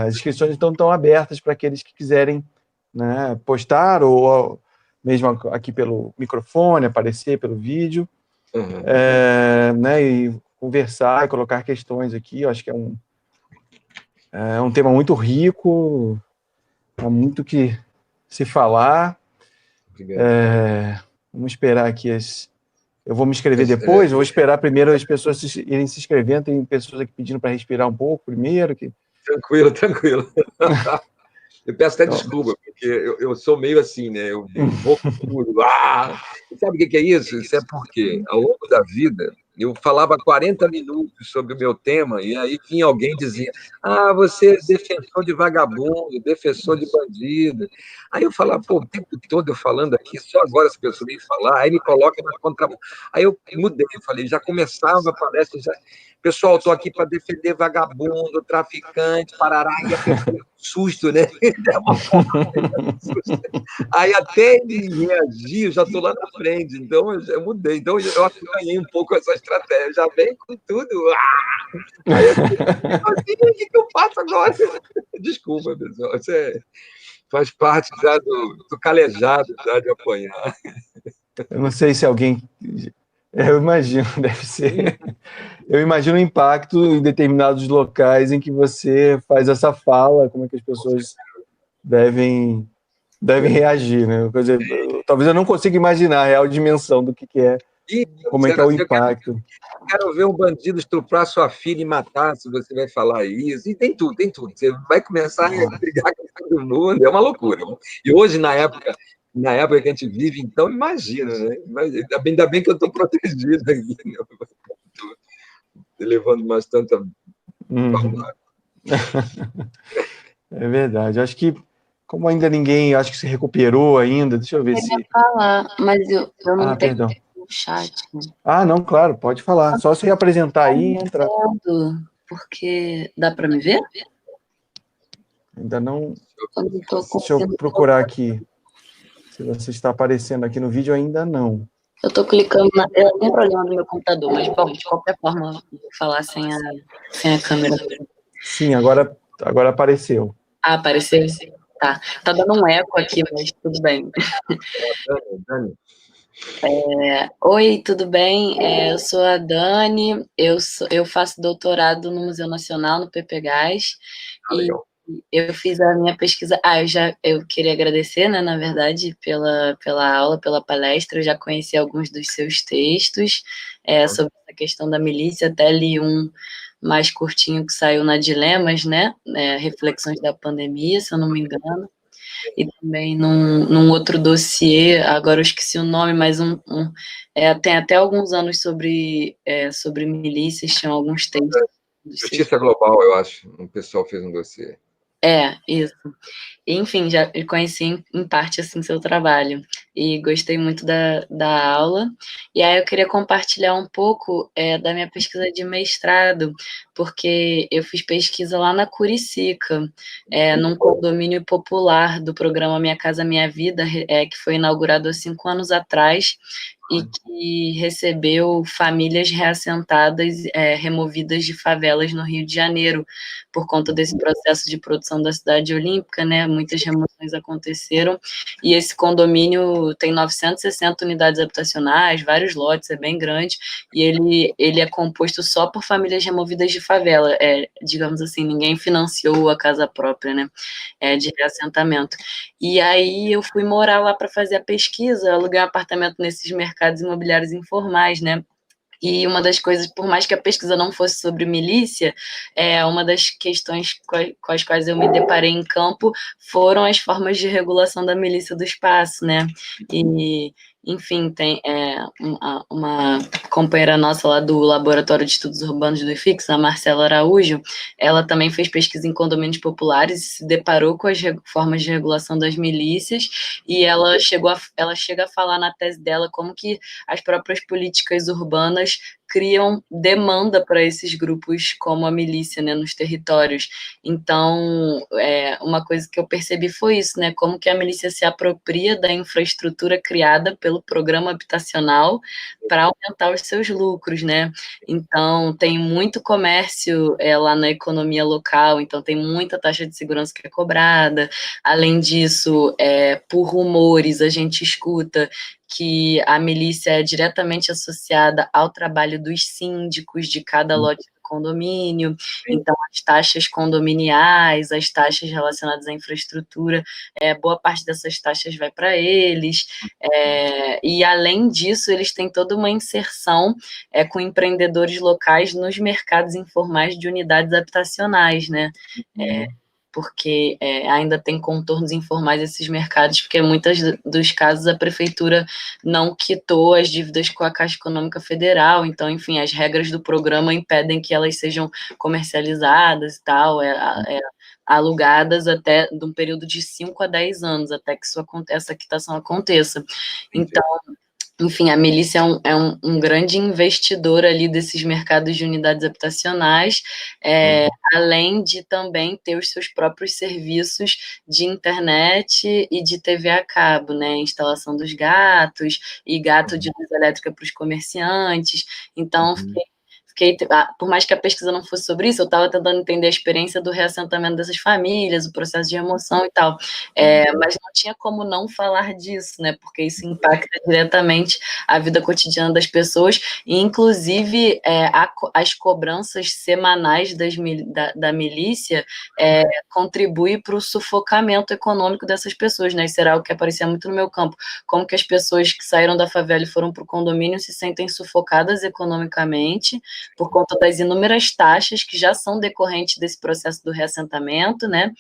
as inscrições estão abertas para aqueles que quiserem, né, postar ou mesmo aqui pelo microfone, aparecer pelo vídeo, né, e conversar e colocar questões aqui. Eu acho que é um tema muito rico, há muito que se falar. Vamos esperar aqui eu vou me inscrever depois, vou esperar primeiro as pessoas irem se inscrevendo, tem pessoas aqui pedindo para respirar um pouco primeiro. Tranquilo, tranquilo. Eu peço até desculpa, porque eu sou meio assim, né? Eu vou com tudo. Sabe o que é isso? Isso é porque, ao longo da vida, eu falava 40 minutos sobre o meu tema, e aí vinha alguém e dizia: você é defensor de vagabundo, defensor de bandido. Aí eu falava: o tempo todo eu falando aqui, só agora as pessoas vêm falar, aí me coloca na contramão. Aí eu mudei, eu falei, já começava, parece, já... Pessoal, estou aqui para defender vagabundo, traficante, parará, e a pessoa susto, né? Aí até ele reagir, eu já estou lá na frente, então eu mudei. Então eu acho que ganhei um pouco essa estratégia, já vem com tudo. Aí eu assim, o que eu faço agora? Desculpa, pessoal, você faz parte já do calejado já de apanhar. Eu não sei se alguém... Eu imagino, deve ser... Eu imagino o impacto em determinados locais em que você faz essa fala, como é que as pessoas devem reagir, né? Quer dizer, talvez eu não consiga imaginar a real dimensão do que é, como é que é o impacto. Eu quero ver um bandido estuprar sua filha e matar, se você vai falar isso. E tem tudo, tem tudo. Você vai começar a brigar com todo mundo, é uma loucura. E hoje, na época que a gente vive, então, imagina, né? Ainda bem que eu estou protegido aqui, né? Levando mais tanta... É verdade. Acho que, como ainda ninguém, acho que se recuperou ainda, deixa eu ver se... Eu ia falar, mas eu não tenho perdão. o chat. Não, claro, pode falar. Só se apresentar aí e entrar. Porque dá para me ver? Ainda não... Deixa eu procurar aqui. Se você está aparecendo aqui no vídeo, ainda não. Eu estou clicando eu tenho problema no meu computador, mas, bom, de qualquer forma, vou falar sem a câmera. Sim, agora apareceu. Apareceu? Tá. Tá dando um eco aqui, mas tudo bem. Dani. Oi, tudo bem? Eu sou a Dani, eu faço doutorado no Museu Nacional, no PPGás, e eu fiz a minha pesquisa... eu queria agradecer, né, na verdade, pela aula, pela palestra. Eu já conheci alguns dos seus textos sobre a questão da milícia, até li um mais curtinho que saiu na Dilemas, né, Reflexões da Pandemia, se eu não me engano, e também num outro dossiê, agora eu esqueci o nome, mas tem até alguns anos sobre milícias, tinham alguns textos. Justiça Global, eu acho, o pessoal fez um dossiê. Isso. Enfim, já conheci em parte, assim, seu trabalho, e gostei muito da aula, e aí eu queria compartilhar um pouco da minha pesquisa de mestrado, porque eu fiz pesquisa lá na Curicica, num condomínio popular do programa Minha Casa Minha Vida, que foi inaugurado há 5 anos atrás, e que recebeu famílias reassentadas, removidas de favelas no Rio de Janeiro, por conta desse processo de produção da cidade olímpica, né? Muitas remoções aconteceram, e esse condomínio tem 960 unidades habitacionais, vários lotes, é bem grande, e ele é composto só por famílias removidas de favela, digamos assim, ninguém financiou a casa própria, né? De reassentamento. E aí eu fui morar lá para fazer a pesquisa, aluguei um apartamento nesses mercados imobiliários informais, né? E uma das coisas, por mais que a pesquisa não fosse sobre milícia, uma das questões com as quais eu me deparei em campo foram as formas de regulação da milícia do espaço, né? E, enfim, tem uma companheira nossa lá do Laboratório de Estudos Urbanos do IFIX, a Marcela Araújo, ela também fez pesquisa em condomínios populares e se deparou com as formas de regulação das milícias, e ela chega a falar na tese dela como que as próprias políticas urbanas criam demanda para esses grupos como a milícia, né, nos territórios. Então, uma coisa que eu percebi foi isso, né, como que a milícia se apropria da infraestrutura criada pelo programa habitacional para aumentar os seus lucros, né? Então, tem muito comércio lá na economia local, então tem muita taxa de segurança que é cobrada. Além disso, por rumores, a gente escuta que a milícia é diretamente associada ao trabalho dos síndicos de cada lote do condomínio, então as taxas condominiais, as taxas relacionadas à infraestrutura, boa parte dessas taxas vai para eles, e além disso, eles têm toda uma inserção com empreendedores locais nos mercados informais de unidades habitacionais, né? Porque ainda tem contornos informais esses mercados, porque em muitos dos casos a prefeitura não quitou as dívidas com a Caixa Econômica Federal, então, enfim, as regras do programa impedem que elas sejam comercializadas e tal, alugadas até de um período de 5 a 10 anos, até que essa quitação aconteça. Então, enfim, a milícia é um grande investidor ali desses mercados de unidades habitacionais, além de também ter os seus próprios serviços de internet e de TV a cabo, né? Instalação dos gatos e gato de luz elétrica para os comerciantes. Então, por mais que a pesquisa não fosse sobre isso, eu estava tentando entender a experiência do reassentamento dessas famílias, o processo de remoção e tal, mas não tinha como não falar disso, né, porque isso impacta diretamente a vida cotidiana das pessoas, e inclusive as cobranças semanais da milícia contribuem para o sufocamento econômico dessas pessoas, né, isso era algo que aparecia muito no meu campo, como que as pessoas que saíram da favela e foram para o condomínio se sentem sufocadas economicamente, por conta das inúmeras taxas que já são decorrentes desse processo do reassentamento, né?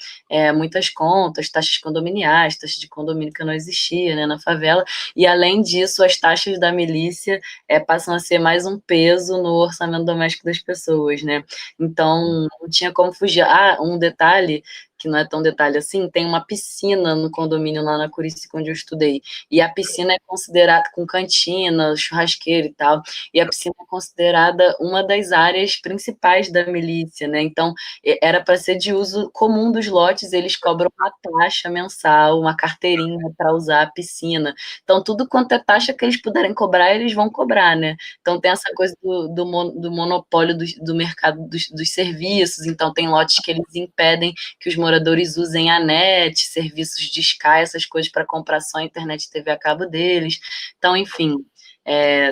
Muitas contas, taxas condominiais, taxas de condomínio que não existia, né, na favela, e além disso, as taxas da milícia passam a ser mais um peso no orçamento doméstico das pessoas, né? Então, não tinha como fugir. Um detalhe que não é tão detalhe assim, tem uma piscina no condomínio lá na Curicica, onde eu estudei, e a piscina é considerada, com cantina, churrasqueira e tal, e a piscina é considerada uma das áreas principais da milícia, né? Então, era para ser de uso comum dos lotes, eles cobram uma taxa mensal, uma carteirinha para usar a piscina. Então, tudo quanto é taxa que eles puderem cobrar, eles vão cobrar, né? Então, tem essa coisa do monopólio do mercado dos serviços, então tem lotes que eles impedem que os moradores usem a net, serviços de Sky, essas coisas para comprar só a internet e TV a cabo deles. Então, enfim,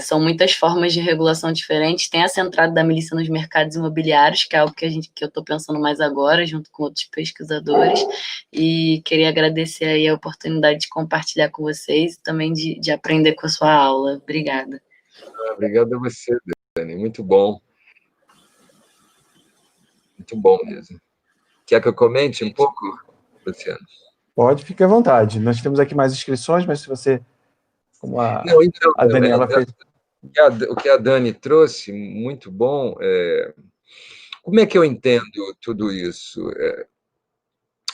são muitas formas de regulação diferentes. Tem essa entrada da milícia nos mercados imobiliários, que é algo que eu estou pensando mais agora, junto com outros pesquisadores, e queria agradecer aí a oportunidade de compartilhar com vocês e também de aprender com a sua aula. Obrigada. Obrigado a você, Dani. Muito bom. Muito bom mesmo. Quer que eu comente um pouco, Luciano? Pode, fique à vontade. Nós temos aqui mais inscrições, mas se você, como a Daniela fez... O que a Dani trouxe, muito bom. Como é que eu entendo tudo isso?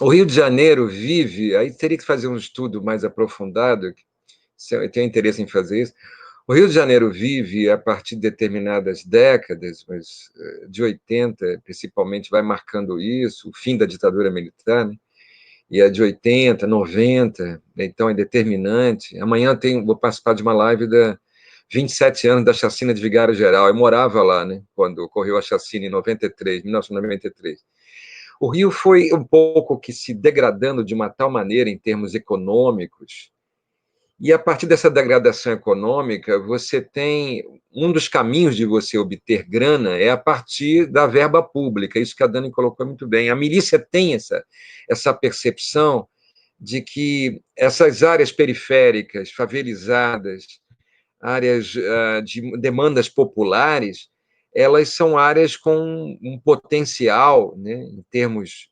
O Rio de Janeiro vive, aí teria que fazer um estudo mais aprofundado, eu tenho interesse em fazer isso. O Rio de Janeiro vive, a partir de determinadas décadas, mas de 80, principalmente, vai marcando isso, o fim da ditadura militar, né? E a de 80, 90, então é determinante. Amanhã vou participar de uma live 27 anos da chacina de Vigário Geral. Eu morava lá, né, quando ocorreu a chacina em 1993. O Rio foi um pouco que se degradando de uma tal maneira em termos econômicos, e a partir dessa degradação econômica, você tem um dos caminhos de você obter grana é a partir da verba pública, isso que a Dani colocou muito bem. A milícia tem essa percepção de que essas áreas periféricas, favelizadas, áreas de demandas populares, elas são áreas com um potencial, né, em termos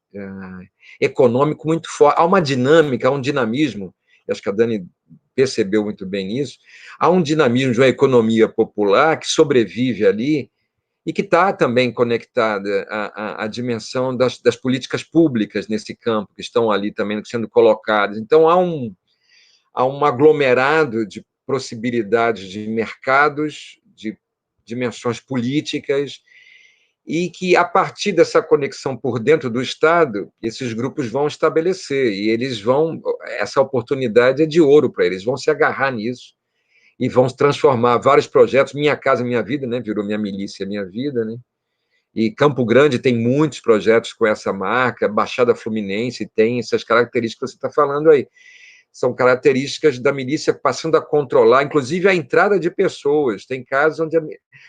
econômico muito forte. Há uma dinâmica, há um dinamismo, acho que a Dani percebeu muito bem isso, há um dinamismo de uma economia popular que sobrevive ali e que está também conectada à dimensão das políticas públicas nesse campo, que estão ali também sendo colocadas. Então, há um aglomerado de possibilidades de mercados, de dimensões políticas, e que, a partir dessa conexão por dentro do Estado, esses grupos vão estabelecer, e eles vão, essa oportunidade é de ouro para eles, vão se agarrar nisso, e vão transformar vários projetos, Minha Casa Minha Vida, né, virou Minha Milícia Minha Vida, né, e Campo Grande tem muitos projetos com essa marca, Baixada Fluminense tem essas características que você está falando aí, são características da milícia passando a controlar, inclusive a entrada de pessoas. Tem casos onde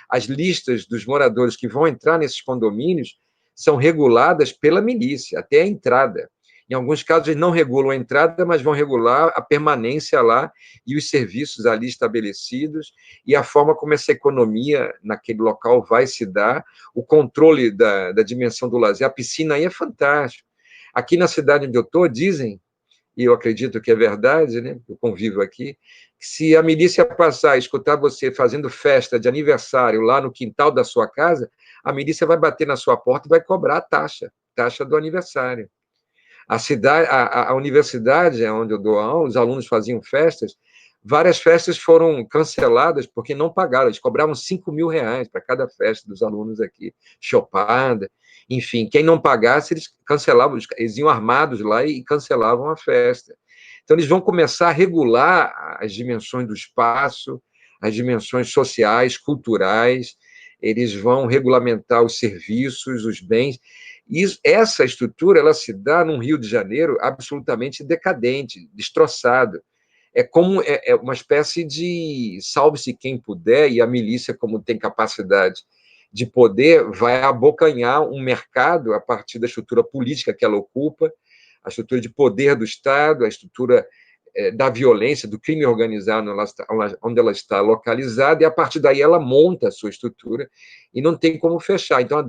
as listas dos moradores que vão entrar nesses condomínios são reguladas pela milícia, até a entrada. Em alguns casos, eles não regulam a entrada, mas vão regular a permanência lá e os serviços ali estabelecidos e a forma como essa economia naquele local vai se dar, o controle da dimensão do lazer. A piscina aí é fantástico. Aqui na cidade onde eu estou, dizem, e eu acredito que é verdade, né? Eu convivo aqui, que se a milícia passar a escutar você fazendo festa de aniversário lá no quintal da sua casa, a milícia vai bater na sua porta e vai cobrar a taxa do aniversário. A universidade onde eu dou aula, os alunos faziam festas, várias festas foram canceladas porque não pagaram, eles cobravam R$ 5.000 para cada festa dos alunos aqui, chopada, enfim, quem não pagasse, eles cancelavam, eles iam armados lá e cancelavam a festa. Então, eles vão começar a regular as dimensões do espaço, as dimensões sociais, culturais, eles vão regulamentar os serviços, os bens. E essa estrutura ela se dá num Rio de Janeiro absolutamente decadente, destroçado. É como uma espécie de salve-se quem puder, e a milícia, como tem capacidade de poder, vai abocanhar um mercado a partir da estrutura política que ela ocupa, a estrutura de poder do Estado, a estrutura da violência, do crime organizado onde ela está localizada, e a partir daí ela monta a sua estrutura e não tem como fechar. Então,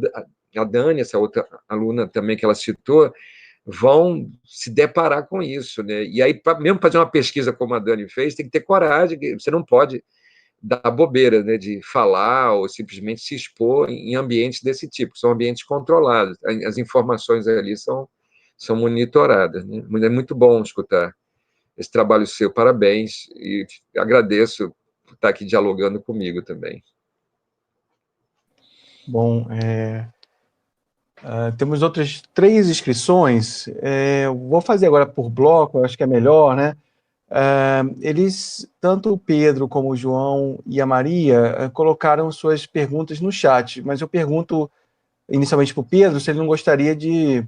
a Dani, essa outra aluna também que ela citou, vão se deparar com isso, né? E aí, mesmo fazer uma pesquisa como a Dani fez, tem que ter coragem, você não pode dar bobeira, né, de falar ou simplesmente se expor em ambientes desse tipo, são ambientes controlados, as informações ali são monitoradas, né? É muito bom escutar esse trabalho seu, parabéns, e agradeço por estar aqui dialogando comigo também. Bom, temos outras 3 inscrições, vou fazer agora por bloco, eu acho que é melhor, né? Eles, tanto o Pedro como o João e a Maria, colocaram suas perguntas no chat, mas eu pergunto inicialmente para o Pedro se ele não gostaria de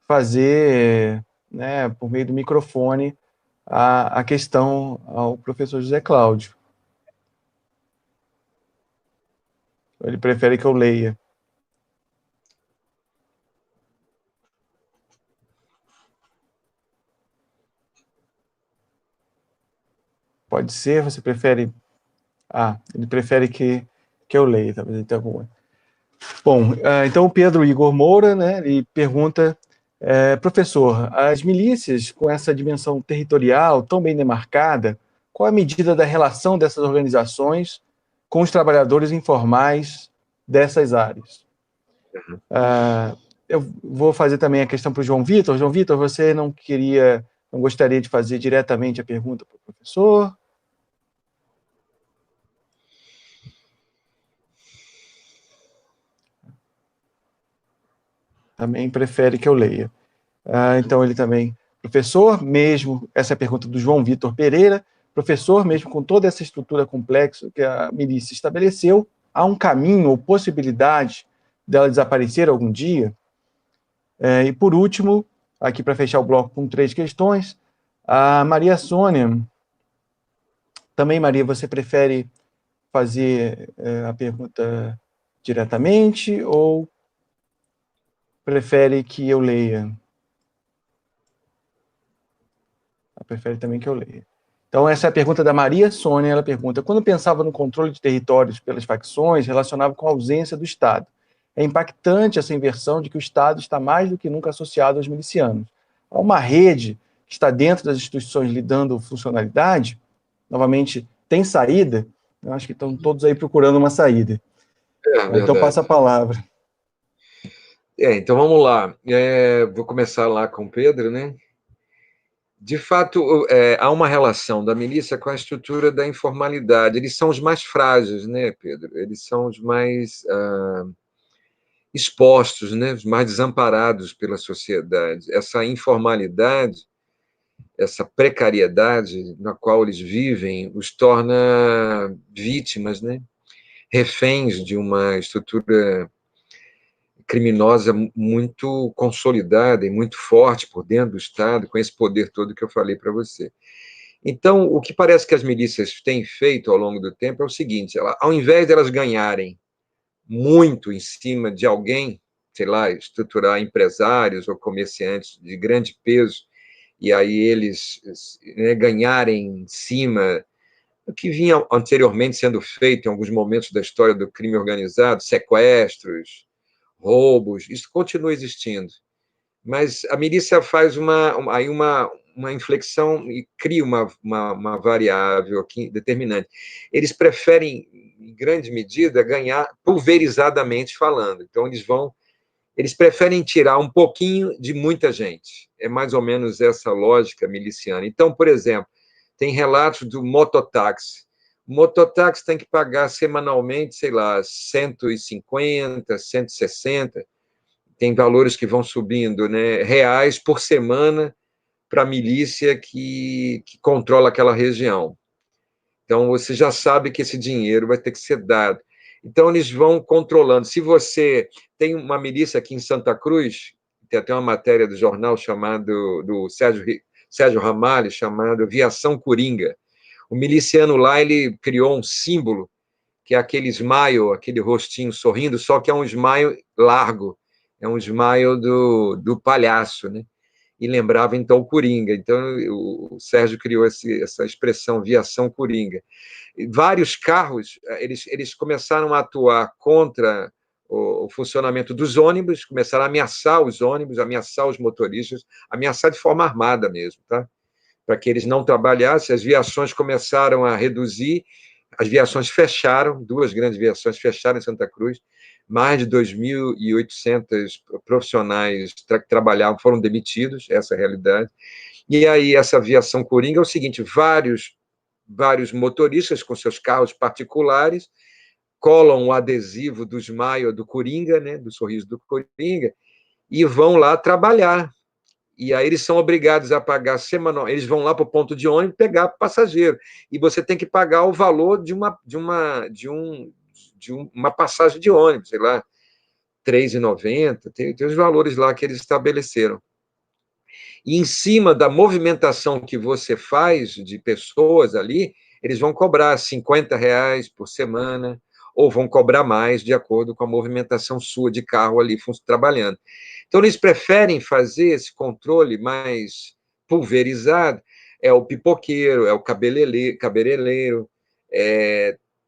fazer, né, por meio do microfone, a questão ao professor José Cláudio. Ele prefere que eu leia. Pode ser? Você prefere... ele prefere que eu leia, talvez ele tenha alguma. Bom, então o Pedro Igor Moura, né, ele pergunta, professor, as milícias com essa dimensão territorial tão bem demarcada, qual a medida da relação dessas organizações com os trabalhadores informais dessas áreas? Eu vou fazer também a questão para o João Vitor. João Vitor, você não gostaria de fazer diretamente a pergunta para o professor? Também prefere que eu leia. Então, ele também... Professor, mesmo, essa é a pergunta do João Vitor Pereira, Professor, mesmo com toda essa estrutura complexa que a milícia estabeleceu, há um caminho ou possibilidade dela desaparecer algum dia? E, por último, aqui para fechar o bloco com 3 questões, a Maria Sônia. Também, Maria, você prefere fazer a pergunta diretamente ou prefere que eu leia? Ela prefere também que eu leia. Então, essa é a pergunta da Maria Sônia. Ela pergunta: quando pensava no controle de territórios pelas facções, relacionava com a ausência do Estado. É impactante essa inversão de que o Estado está mais do que nunca associado aos milicianos. Há uma rede que está dentro das instituições lhe dando funcionalidade, novamente, tem saída? Eu acho que estão todos aí procurando uma saída. Então, passa a palavra. Então, vamos lá. Vou começar lá com o Pedro, né? De fato, há uma relação da milícia com a estrutura da informalidade. Eles são os mais frágeis, né, Pedro? Eles são os mais expostos, né? Os mais desamparados pela sociedade. Essa informalidade, essa precariedade na qual eles vivem, os torna vítimas, né? Reféns de uma estrutura criminosa muito consolidada e muito forte por dentro do Estado, com esse poder todo que eu falei para você. Então, o que parece que as milícias têm feito ao longo do tempo é o seguinte: ao invés de elas ganharem muito em cima de alguém, sei lá, estruturar empresários ou comerciantes de grande peso, e aí eles, né, ganharem em cima do que vinha anteriormente sendo feito em alguns momentos da história do crime organizado, sequestros, roubos, isso continua existindo. Mas a milícia faz uma inflexão e cria uma variável aqui determinante. Eles preferem, em grande medida, ganhar pulverizadamente falando. Então, eles preferem tirar um pouquinho de muita gente. É mais ou menos essa lógica miliciana. Então, por exemplo, tem relatos do mototáxi. O mototáxi tem que pagar semanalmente, sei lá, 150, 160, tem valores que vão subindo, né, reais por semana para a milícia que controla aquela região. Então, você já sabe que esse dinheiro vai ter que ser dado. Então, eles vão controlando. Se você tem uma milícia aqui em Santa Cruz, tem até uma matéria do jornal do Sérgio Ramalho, chamado Viação Coringa. O miliciano lá, ele criou um símbolo, que é aquele smile, aquele rostinho sorrindo, só que é um smile largo, é um smile do palhaço, né? E lembrava, então, o Coringa. Então, o Sérgio criou essa expressão, viação Coringa. E vários carros, eles começaram a atuar contra o funcionamento dos ônibus, começaram a ameaçar os ônibus, ameaçar os motoristas, ameaçar de forma armada mesmo, tá? Para que eles não trabalhassem. As viações começaram a reduzir, as viações fecharam, 2 grandes viações fecharam em Santa Cruz, mais de 2.800 profissionais que trabalhavam foram demitidos, essa é a realidade. E aí essa aviação Coringa é o seguinte: vários motoristas com seus carros particulares colam o adesivo do smile do Coringa, né, do sorriso do Coringa, e vão lá trabalhar. E aí eles são obrigados a pagar semanal. Eles vão lá para o ponto de ônibus pegar passageiro. E você tem que pagar o valor de uma passagem de ônibus, sei lá, R$3,90. Tem os valores lá que eles estabeleceram. E em cima da movimentação que você faz de pessoas ali, eles vão cobrar R$50 por semana, ou vão cobrar mais de acordo com a movimentação sua de carro ali trabalhando. Então, eles preferem fazer esse controle mais pulverizado. É o pipoqueiro, é o cabeleireiro,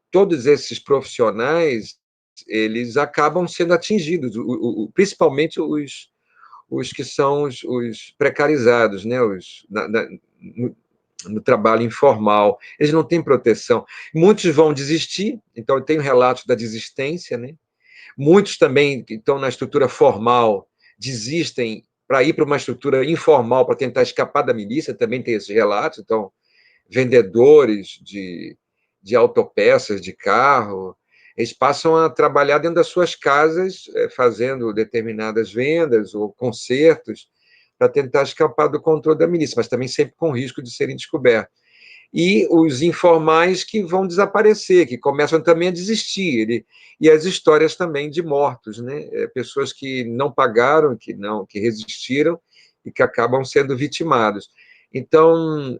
todos esses profissionais, eles acabam sendo atingidos, principalmente os que são os precarizados, né? No trabalho informal, eles não têm proteção. Muitos vão desistir, então eu tenho relatos da desistência, né? Muitos também que estão na estrutura formal desistem para ir para uma estrutura informal para tentar escapar da milícia, também tem esses relatos. Então, vendedores de autopeças de carro, eles passam a trabalhar dentro das suas casas, fazendo determinadas vendas ou concertos para tentar escapar do controle da milícia, mas também sempre com risco de serem descobertos. e os informais que vão desaparecer, que começam também a desistir, e as histórias também de mortos, né? Pessoas que não pagaram, que resistiram e que acabam sendo vitimados. Então,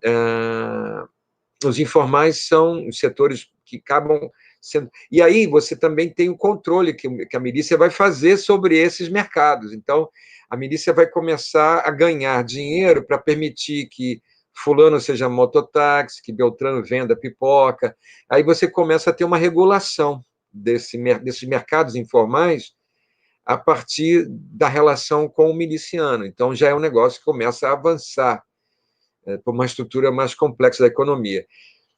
os informais são os setores que acabam sendo... E aí você também tem o controle que a milícia vai fazer sobre esses mercados. Então, a milícia vai começar a ganhar dinheiro para permitir que fulano seja mototáxi, que Beltrano venda pipoca. Aí você começa a ter uma regulação desses mercados informais a partir da relação com o miliciano. Então, já é um negócio que começa a avançar por uma estrutura mais complexa da economia.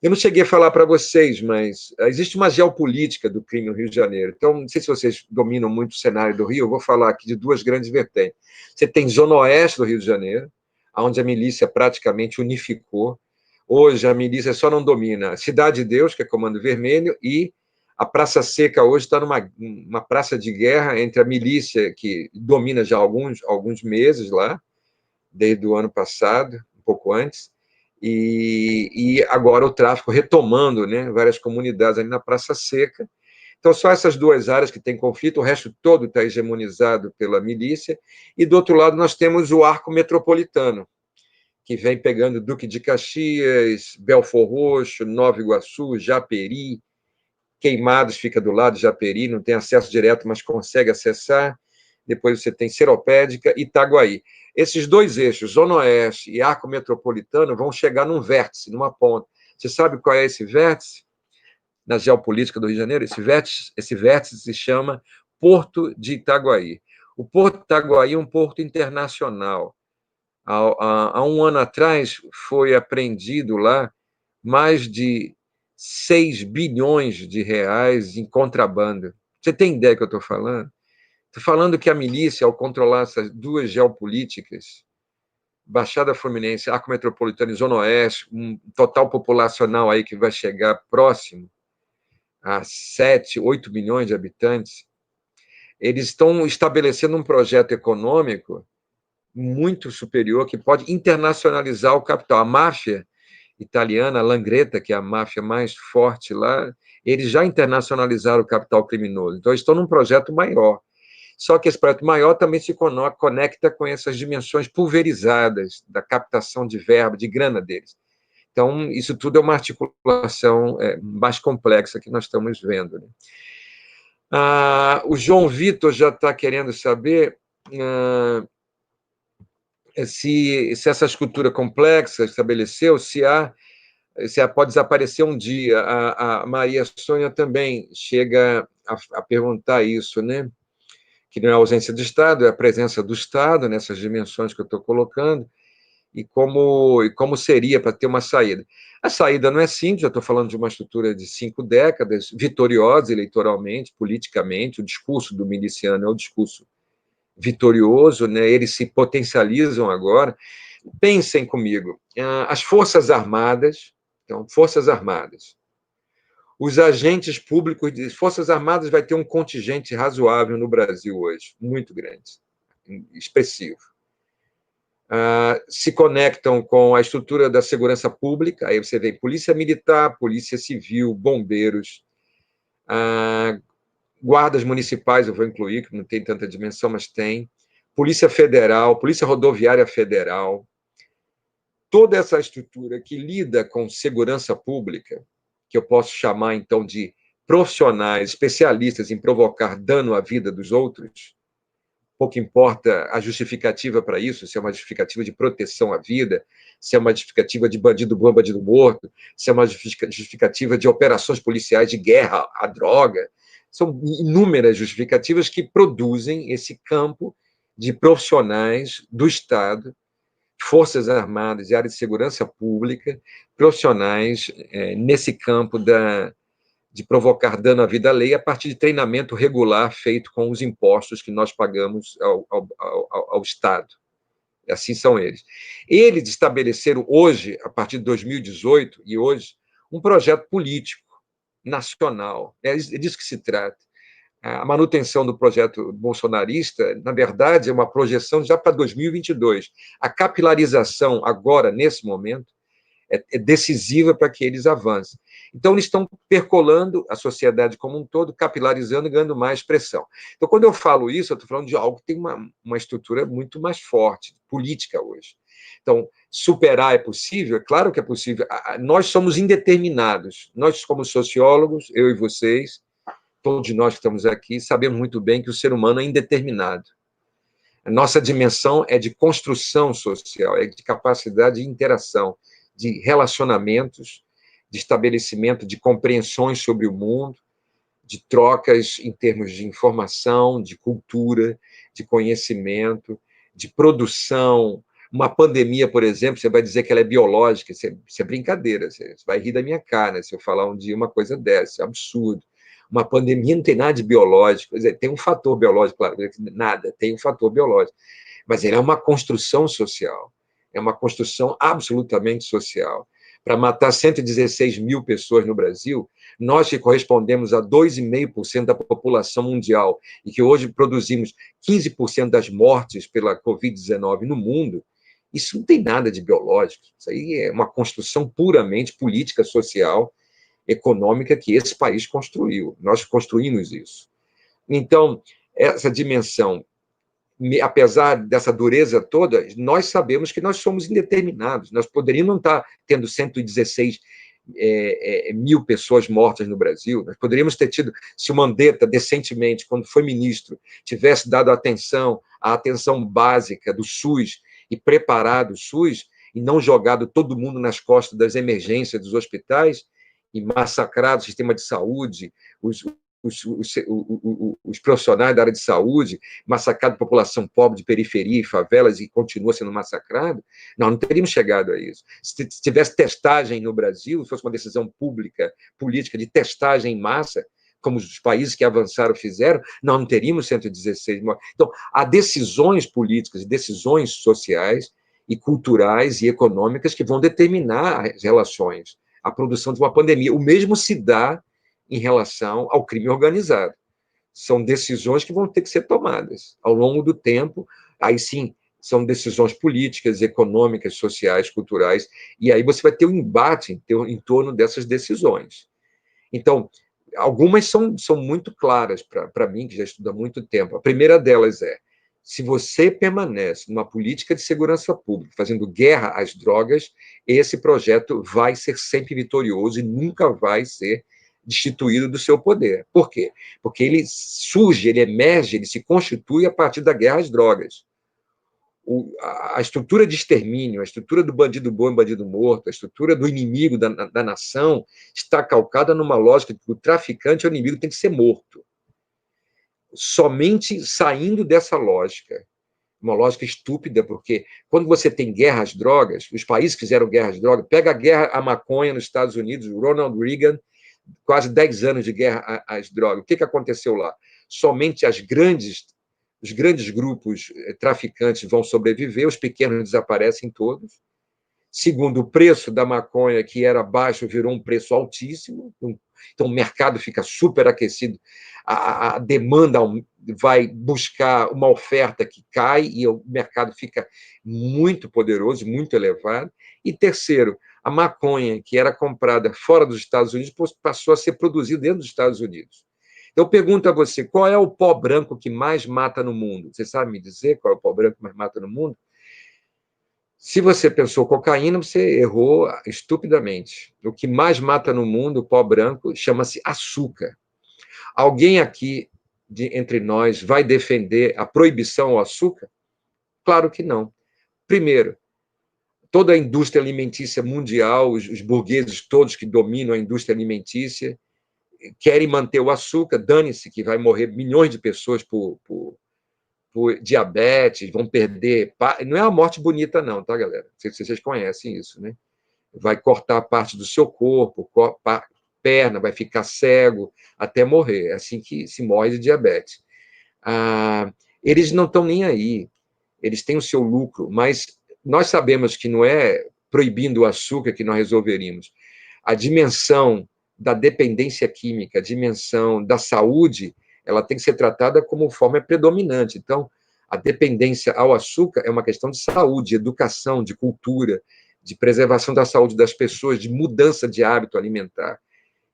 Eu não cheguei a falar para vocês, mas existe uma geopolítica do crime no Rio de Janeiro. Então, não sei se vocês dominam muito o cenário do Rio, eu vou falar aqui de duas grandes vertentes. Você tem Zona Oeste do Rio de Janeiro, onde a milícia praticamente unificou. Hoje, a milícia só não domina a Cidade de Deus, que é Comando Vermelho, e a Praça Seca hoje está numa praça de guerra entre a milícia, que domina já alguns meses lá, desde o ano passado, um pouco antes, e agora o tráfico retomando, né, várias comunidades ali na Praça Seca. Então, só essas duas áreas que têm conflito, o resto todo está hegemonizado pela milícia, e do outro lado nós temos o arco metropolitano, que vem pegando Duque de Caxias, Belford Roxo, Nova Iguaçu, Japeri, Queimados fica do lado de Japeri, não tem acesso direto, mas consegue acessar. Depois você tem Seropédica e Itaguaí. Esses dois eixos, Zona Oeste e Arco Metropolitano, vão chegar num vértice, numa ponta. Você sabe qual é esse vértice? Na geopolítica do Rio de Janeiro, esse vértice se chama Porto de Itaguaí. O Porto de Itaguaí é um porto internacional. Há um ano atrás, foi apreendido lá mais de 6 bilhões de reais em contrabando. Você tem ideia do que eu estou falando? Estou falando que a milícia, ao controlar essas duas geopolíticas, Baixada Fluminense, Arco Metropolitano e Zona Oeste, um total populacional aí que vai chegar próximo a 7, 8 milhões de habitantes, eles estão estabelecendo um projeto econômico muito superior que pode internacionalizar o capital. A máfia italiana, a 'Ndrangheta, que é a máfia mais forte lá, eles já internacionalizaram o capital criminoso. Então, eles estão num projeto maior. Só que esse projeto maior também se conecta com essas dimensões pulverizadas da captação de verba, de grana deles. Então, isso tudo é uma articulação mais complexa que nós estamos vendo. Né? O João Vitor já está querendo saber se essa escultura complexa estabeleceu, se pode desaparecer um dia. A Maria Sônia também chega a perguntar isso, né? Que não é a ausência do Estado, é a presença do Estado nessas dimensões que eu estou colocando, e como seria para ter uma saída. A saída não é simples, eu estou falando de uma estrutura de 5 décadas, vitoriosa eleitoralmente, politicamente, o discurso do miliciano é o discurso vitorioso, né? Eles se potencializam agora. Pensem comigo, as Forças Armadas, então, Forças Armadas, os agentes públicos de Forças Armadas vai ter um contingente razoável no Brasil hoje, muito grande, expressivo. Se conectam com a estrutura da segurança pública, aí você vê Polícia Militar, Polícia Civil, bombeiros, guardas municipais, eu vou incluir, que não tem tanta dimensão, mas tem, Polícia Federal, Polícia Rodoviária Federal, toda essa estrutura que lida com segurança pública, que eu posso chamar, então, de profissionais, especialistas em provocar dano à vida dos outros, pouco importa a justificativa para isso, se é uma justificativa de proteção à vida, se é uma justificativa de bandido bom, bandido morto, se é uma justificativa de operações policiais de guerra à droga. São inúmeras justificativas que produzem esse campo de profissionais do Estado, Forças Armadas e área de segurança pública, profissionais nesse campo de provocar dano à vida alheia a partir de treinamento regular feito com os impostos que nós pagamos ao Estado. Assim são eles. Eles estabeleceram hoje, a partir de 2018 e hoje, um projeto político nacional. É disso que se trata. A manutenção do projeto bolsonarista, na verdade, é uma projeção já para 2022. A capilarização agora, nesse momento, é decisiva para que eles avancem. Então, eles estão percolando a sociedade como um todo, capilarizando e ganhando mais pressão. Então, quando eu falo isso, eu estou falando de algo que tem uma estrutura muito mais forte, política hoje. Então, superar é possível? É claro que é possível. Nós somos indeterminados. Nós, como sociólogos, eu e vocês, todos nós que estamos aqui, sabemos muito bem que o ser humano é indeterminado. A nossa dimensão é de construção social, é de capacidade de interação, de relacionamentos, de estabelecimento de compreensões sobre o mundo, de trocas em termos de informação, de cultura, de conhecimento, de produção. Uma pandemia, por exemplo, você vai dizer que ela é biológica, isso é brincadeira, você vai rir da minha cara se eu falar um dia uma coisa dessa, é absurdo. Uma pandemia não tem nada de biológico, quer dizer, tem um fator biológico, claro, nada, tem um fator biológico, mas ele é uma construção social, é uma construção absolutamente social. Para matar 116 mil pessoas no Brasil, nós que correspondemos a 2,5% da população mundial e que hoje produzimos 15% das mortes pela Covid-19 no mundo, isso não tem nada de biológico, isso aí é uma construção puramente política, social, econômica que esse país construiu. Nós construímos isso. Então, essa dimensão, apesar dessa dureza toda, nós sabemos que nós somos indeterminados. Nós poderíamos não estar tendo 116 mil pessoas mortas no Brasil. Nós poderíamos ter tido, se o Mandetta, decentemente, quando foi ministro, tivesse dado a atenção básica do SUS e preparado o SUS, e não jogado todo mundo nas costas das emergências dos hospitais, e massacrado o sistema de saúde, os profissionais da área de saúde, massacrado a população pobre de periferia e favelas e continua sendo massacrado, não teríamos chegado a isso. Se tivesse testagem no Brasil, se fosse uma decisão pública, política de testagem em massa, como os países que avançaram fizeram, não teríamos 116 mortes. Então, há decisões políticas, decisões sociais e culturais e econômicas que vão determinar as relações, a produção de uma pandemia. O mesmo se dá em relação ao crime organizado. São decisões que vão ter que ser tomadas ao longo do tempo. Aí sim, são decisões políticas, econômicas, sociais, culturais, e aí você vai ter um embate em torno dessas decisões. Então, algumas são muito claras para mim, que já estudo há muito tempo. A primeira delas é: se você permanece numa política de segurança pública, fazendo guerra às drogas, esse projeto vai ser sempre vitorioso e nunca vai ser destituído do seu poder. Por quê? Porque ele surge, ele emerge, ele se constitui a partir da guerra às drogas. A estrutura de extermínio, a estrutura do bandido bom e bandido morto, a estrutura do inimigo da nação está calcada numa lógica de que o traficante, o inimigo, tem que ser morto. Somente saindo dessa lógica, uma lógica estúpida, porque quando você tem guerra às drogas, os países que fizeram guerra às drogas, pega a guerra à maconha nos Estados Unidos, Ronald Reagan, quase 10 anos de guerra às drogas. O que aconteceu lá? Somente os grandes grupos traficantes vão sobreviver, os pequenos desaparecem todos. Segundo, o preço da maconha, que era baixo, virou um preço altíssimo, então o mercado fica superaquecido, a demanda vai buscar uma oferta que cai e o mercado fica muito poderoso, muito elevado. E terceiro, a maconha, que era comprada fora dos Estados Unidos, passou a ser produzida dentro dos Estados Unidos. Então, eu pergunto a você, qual é o pó branco que mais mata no mundo? Você sabe me dizer qual é o pó branco que mais mata no mundo? Se você pensou cocaína, você errou estupidamente. O que mais mata no mundo, o pó branco, chama-se açúcar. Alguém aqui, entre nós, vai defender a proibição ao açúcar? Claro que não. Primeiro, toda a indústria alimentícia mundial, os burgueses todos que dominam a indústria alimentícia, querem manter o açúcar, dane-se que vai morrer milhões de pessoas por diabetes, vão perder... Não é uma morte bonita não, tá, galera? Não sei se vocês conhecem isso, né? Vai cortar parte do seu corpo, perna, vai ficar cego, até morrer. É assim que se morre de diabetes. Eles não estão nem aí. Eles têm o seu lucro, mas nós sabemos que não é proibindo o açúcar que nós resolveríamos. A dimensão da dependência química, a dimensão da saúde, ela tem que ser tratada como forma predominante. Então, a dependência ao açúcar é uma questão de saúde, de educação, de cultura, de preservação da saúde das pessoas, de mudança de hábito alimentar.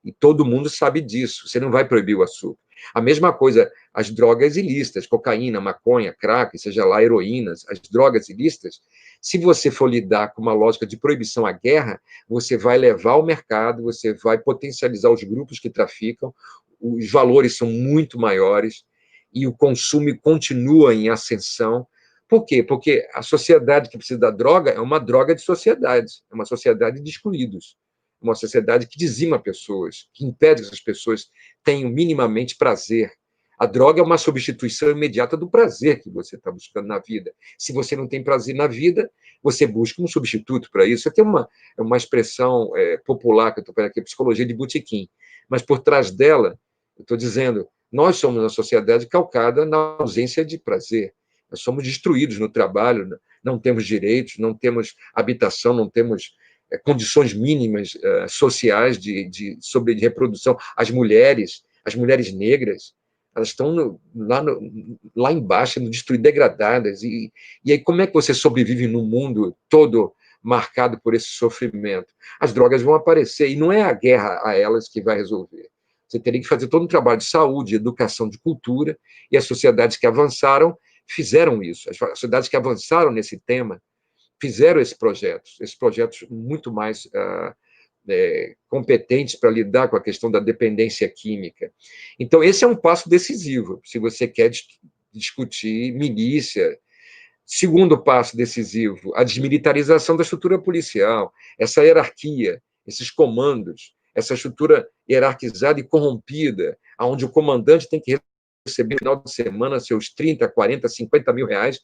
E todo mundo sabe disso. Você não vai proibir o açúcar. A mesma coisa, as drogas ilícitas, cocaína, maconha, crack, seja lá, heroínas, as drogas ilícitas, se você for lidar com uma lógica de proibição à guerra, você vai levar ao mercado, você vai potencializar os grupos que traficam, os valores são muito maiores e o consumo continua em ascensão. Por quê? Porque a sociedade que precisa da droga é uma droga de sociedade, é uma sociedade de excluídos, uma sociedade que dizima pessoas, que impede que as pessoas tenham minimamente prazer. A droga é uma substituição imediata do prazer que você está buscando na vida. Se você não tem prazer na vida, você busca um substituto para isso. Aqui é uma expressão popular que eu estou falando aqui, psicologia de botequim. Mas por trás dela, eu estou dizendo, nós somos uma sociedade calcada na ausência de prazer. Nós somos destruídos no trabalho, não temos direitos, não temos habitação, não temos condições mínimas sociais de reprodução. As mulheres negras, elas estão lá embaixo, degradadas. E aí, como é que você sobrevive num mundo todo marcado por esse sofrimento? As drogas vão aparecer, e não é a guerra a elas que vai resolver. Você teria que fazer todo um trabalho de saúde, de educação, de cultura, e as sociedades que avançaram fizeram isso. As sociedades que avançaram nesse tema fizeram esses projetos muito mais competentes para lidar com a questão da dependência química. Então, esse é um passo decisivo, se você quer discutir milícia. Segundo passo decisivo, a desmilitarização da estrutura policial, essa hierarquia, esses comandos, essa estrutura hierarquizada e corrompida, onde o comandante tem que receber no final de semana seus 30, 40, 50 mil reais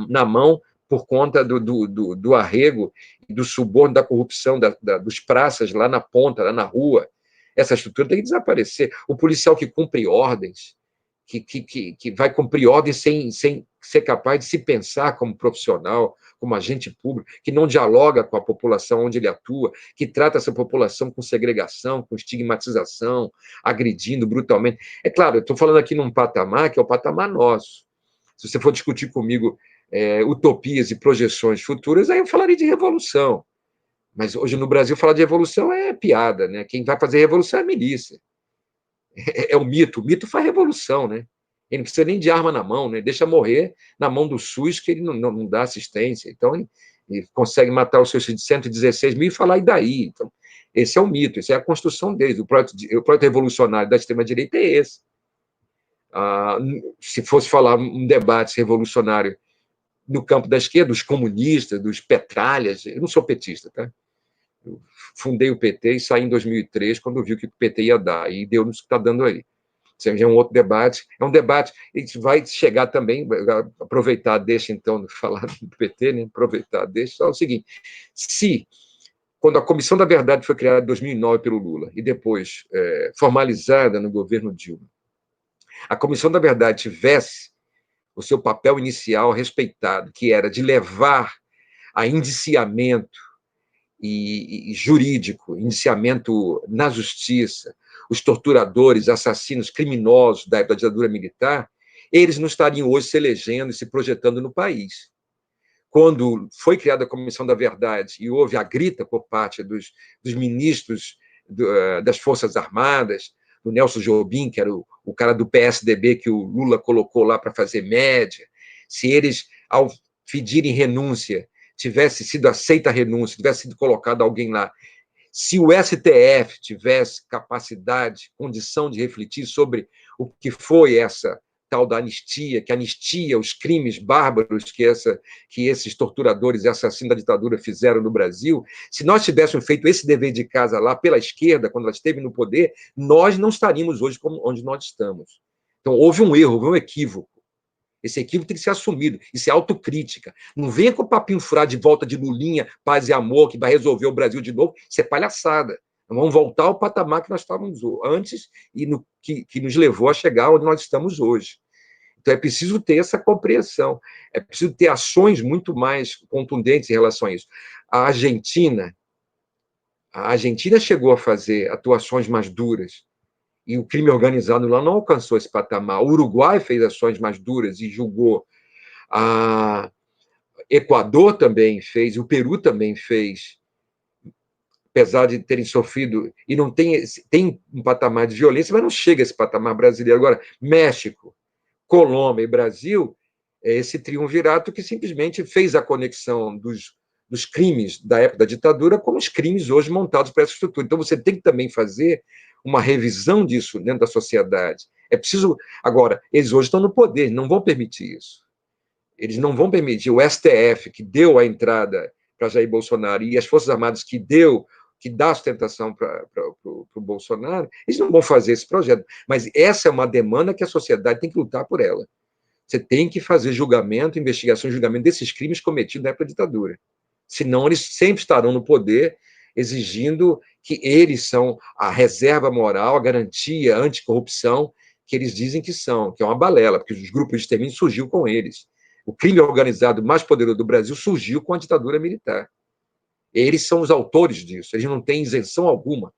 na mão por conta do arrego, do suborno, da corrupção dos praças lá na ponta, lá na rua. Essa estrutura tem que desaparecer. O policial que cumpre ordens, que vai cumprir ordens sem ser capaz de se pensar como profissional, como agente público, que não dialoga com a população onde ele atua, que trata essa população com segregação, com estigmatização, agredindo brutalmente. É claro, eu estou falando aqui num patamar que é o patamar nosso. Se você for discutir comigo utopias e projeções futuras, aí eu falaria de revolução. Mas hoje no Brasil falar de revolução é piada, né? Quem vai fazer revolução é a milícia. É o mito faz revolução, né? Ele não precisa nem de arma na mão, né? Deixa morrer na mão do SUS, que ele não dá assistência. Então, ele consegue matar os seus 116 mil e falar, e daí? Então, esse é o mito, essa é a construção deles. O projeto revolucionário da extrema-direita é esse. Se fosse falar um debate revolucionário no campo da esquerda, dos comunistas, dos petralhas, eu não sou petista, tá? Eu fundei o PT e saí em 2003, quando vi o que o PT ia dar, e deu no que está dando aí. Isso é um outro debate, a gente vai chegar também, aproveitar, deixa então, falar do PT, né? Aproveitar, deixa, só o seguinte, quando a Comissão da Verdade foi criada em 2009 pelo Lula, e depois formalizada no governo Dilma, a Comissão da Verdade tivesse o seu papel inicial respeitado, que era de levar a indiciamento e jurídico, indiciamento na justiça, os torturadores, assassinos, criminosos da ditadura militar, eles não estariam hoje se elegendo e se projetando no país. Quando foi criada a Comissão da Verdade e houve a grita por parte dos ministros das Forças Armadas, do Nelson Jobim, que era o cara do PSDB que o Lula colocou lá para fazer média, se eles, ao pedirem renúncia, tivesse sido aceita a renúncia, tivesse sido colocado alguém lá, se o STF tivesse capacidade, condição de refletir sobre o que foi essa tal da anistia, que anistia os crimes bárbaros que esses torturadores e assassinos da ditadura fizeram no Brasil, se nós tivéssemos feito esse dever de casa lá pela esquerda, quando ela esteve no poder, nós não estaríamos hoje onde nós estamos. Então, houve um erro, houve um equívoco. Esse equívoco tem que ser assumido. Isso é autocrítica. Não venha com o papinho furado de volta de Lulinha, paz e amor, que vai resolver o Brasil de novo. Isso é palhaçada. Vamos voltar ao patamar que nós estávamos antes e que nos levou a chegar onde nós estamos hoje. Então, é preciso ter essa compreensão. É preciso ter ações muito mais contundentes em relação a isso. A Argentina chegou a fazer atuações mais duras, e o crime organizado lá não alcançou esse patamar. O Uruguai fez ações mais duras e julgou. Equador também fez, o Peru também fez, apesar de terem sofrido, e não tem um patamar de violência, mas não chega a esse patamar brasileiro. Agora, México, Colômbia e Brasil, é esse triunvirato que simplesmente fez a conexão dos crimes da época da ditadura com os crimes hoje montados para essa estrutura. Então, você tem que também fazer uma revisão disso dentro da sociedade. É preciso... Agora, eles hoje estão no poder, não vão permitir isso. Eles não vão permitir. O STF, que deu a entrada para Jair Bolsonaro, e as Forças Armadas, que dá sustentação para o Bolsonaro, eles não vão fazer esse projeto. Mas essa é uma demanda que a sociedade tem que lutar por ela. Você tem que fazer julgamento, investigação e julgamento desses crimes cometidos na época da ditadura. Senão, eles sempre estarão no poder, exigindo que eles são a reserva moral, a garantia anticorrupção que eles dizem que são, que é uma balela, porque os grupos de extermínio surgiu com eles. O crime organizado mais poderoso do Brasil surgiu com a ditadura militar. Eles são os autores disso, eles não têm isenção alguma.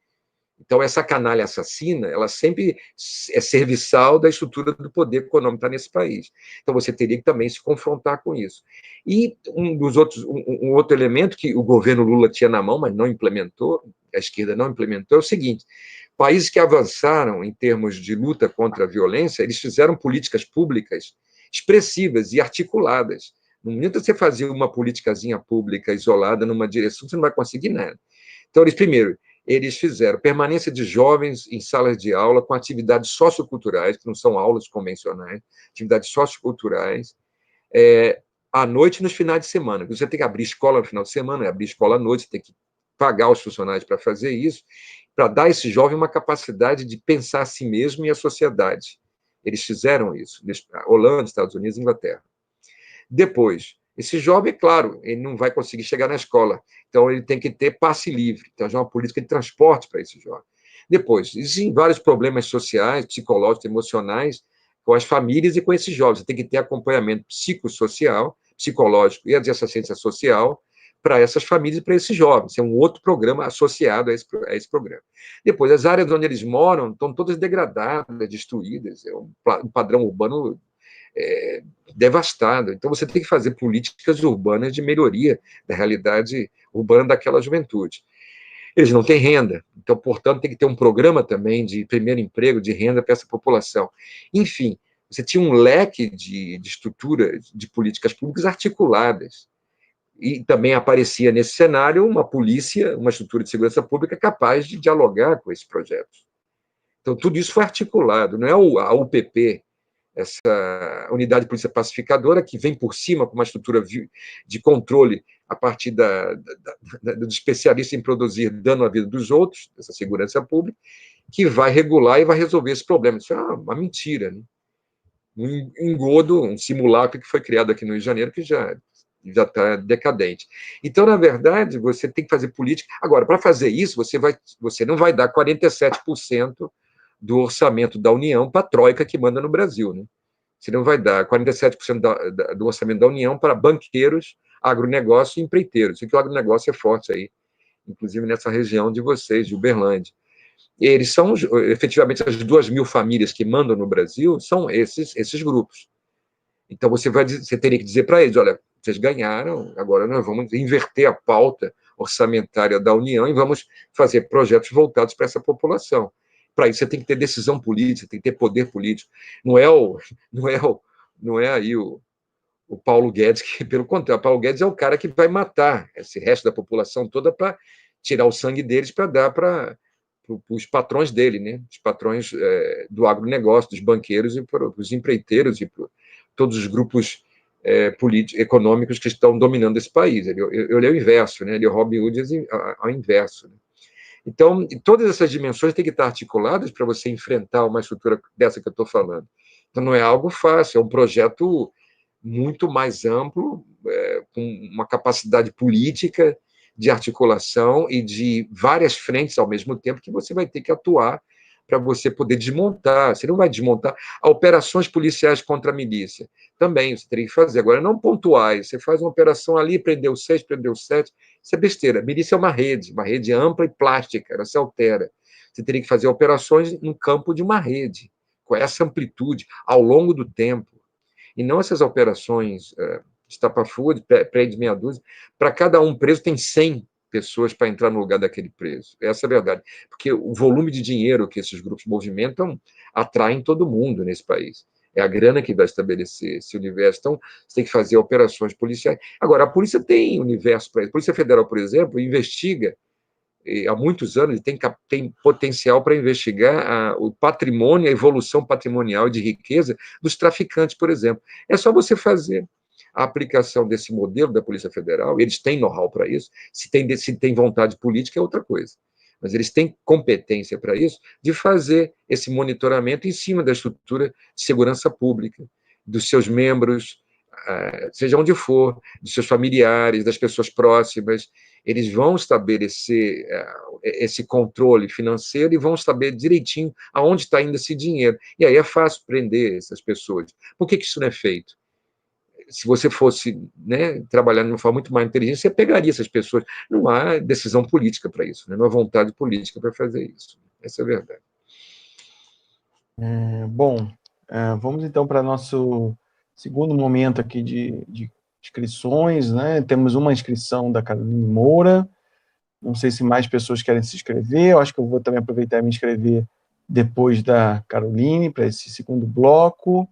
Então, essa canalha assassina, ela sempre é serviçal da estrutura do poder econômico que está nesse país. Então, você teria que também se confrontar com isso. E um outro elemento que o governo Lula tinha na mão, mas não implementou, a esquerda não implementou, é o seguinte: países que avançaram em termos de luta contra a violência, eles fizeram políticas públicas expressivas e articuladas. Não adianta você fazer uma politicazinha pública isolada numa direção, você não vai conseguir nada. Então, eles fizeram permanência de jovens em salas de aula com atividades socioculturais, que não são aulas convencionais, atividades socioculturais, à noite e nos finais de semana. Você tem que abrir escola no final de semana, abrir escola à noite, você tem que pagar os funcionários para fazer isso, para dar a esse jovem uma capacidade de pensar a si mesmo e a sociedade. Eles fizeram isso, Holanda, Estados Unidos e Inglaterra. Depois, esse jovem, claro, ele não vai conseguir chegar na escola, então ele tem que ter passe livre, então já é uma política de transporte para esse jovem. Depois, existem vários problemas sociais, psicológicos, emocionais, com as famílias e com esses jovens. Você tem que ter acompanhamento psicossocial, psicológico e de assistência social para essas famílias e para esses jovens. É um outro programa associado a esse programa. Depois, as áreas onde eles moram estão todas degradadas, destruídas, é um padrão urbano devastado. Então, você tem que fazer políticas urbanas de melhoria da realidade urbana daquela juventude. Eles não têm renda, então, portanto, tem que ter um programa também de primeiro emprego, de renda para essa população. Enfim, você tinha um leque de estrutura de políticas públicas articuladas. E também aparecia nesse cenário uma polícia, uma estrutura de segurança pública capaz de dialogar com esses projetos. Então, tudo isso foi articulado, não é a UPP, essa unidade de polícia pacificadora, que vem por cima com uma estrutura de controle a partir do especialista em produzir dano à vida dos outros, dessa segurança pública, que vai regular e vai resolver esse problema. Isso é uma mentira, né? Um engodo, um simulacro que foi criado aqui no Rio de Janeiro, que já está decadente. Então, na verdade, você tem que fazer política. Agora, para fazer isso, você não vai dar 47% do orçamento da União para a Troika que manda no Brasil, né? Você não vai dar 47% do orçamento da União para banqueiros, agronegócio e empreiteiros. E que o agronegócio é forte aí, inclusive nessa região de vocês, de Uberlândia. Eles são, efetivamente, as 2.000 famílias que mandam no Brasil são esses grupos. Então, você teria que dizer para eles, olha, vocês ganharam, agora nós vamos inverter a pauta orçamentária da União e vamos fazer projetos voltados para essa população. Para isso, você tem que ter decisão política, tem que ter poder político. Não é aí o Paulo Guedes, que, pelo contrário, o Paulo Guedes é o cara que vai matar esse resto da população toda para tirar o sangue deles para dar para os patrões dele, né? Os patrões do agronegócio, dos banqueiros e para os empreiteiros e para todos os grupos econômicos que estão dominando esse país. Ele é o inverso, né? Ele é o Robin Hood ao inverso. Né? Então, todas essas dimensões têm que estar articuladas para você enfrentar uma estrutura dessa que eu estou falando. Então, não é algo fácil, é um projeto muito mais amplo, com uma capacidade política de articulação e de várias frentes ao mesmo tempo que você vai ter que atuar para você poder desmontar. Você não vai desmontar operações policiais contra a milícia. Também você teria que fazer. Agora, não pontuais. Você faz uma operação ali, prendeu 6, prendeu 7. Isso é besteira. A milícia é uma rede ampla e plástica, ela se altera. Você teria que fazer operações no campo de uma rede, com essa amplitude, ao longo do tempo. E não essas operações estapafúrdia, prende meia dúzia. Para cada um preso, tem 100 pessoas para entrar no lugar daquele preso. Essa é a verdade. Porque o volume de dinheiro que esses grupos movimentam atraem todo mundo nesse país. É a grana que vai estabelecer esse universo. Então, você tem que fazer operações policiais. Agora, a polícia tem universo para isso. A Polícia Federal, por exemplo, investiga, há muitos anos, ele tem potencial para investigar o patrimônio, a evolução patrimonial de riqueza dos traficantes, por exemplo. É só você fazer a aplicação desse modelo da Polícia Federal, eles têm know-how para isso, se tem vontade política é outra coisa, mas eles têm competência para isso, de fazer esse monitoramento em cima da estrutura de segurança pública, dos seus membros, seja onde for, dos seus familiares, das pessoas próximas. Eles vão estabelecer esse controle financeiro e vão saber direitinho aonde está indo esse dinheiro. E aí é fácil prender essas pessoas. Por que isso não é feito? Se você fosse, né, trabalhar de uma forma muito mais inteligente, você pegaria essas pessoas. Não há decisão política para isso, né? Não há vontade política para fazer isso. Essa é a verdade. Bom, vamos então para nosso segundo momento aqui de inscrições, né? Temos uma inscrição da Caroline Moura. Não sei se mais pessoas querem se inscrever. Eu acho que eu vou também aproveitar e me inscrever depois da Caroline para esse segundo bloco.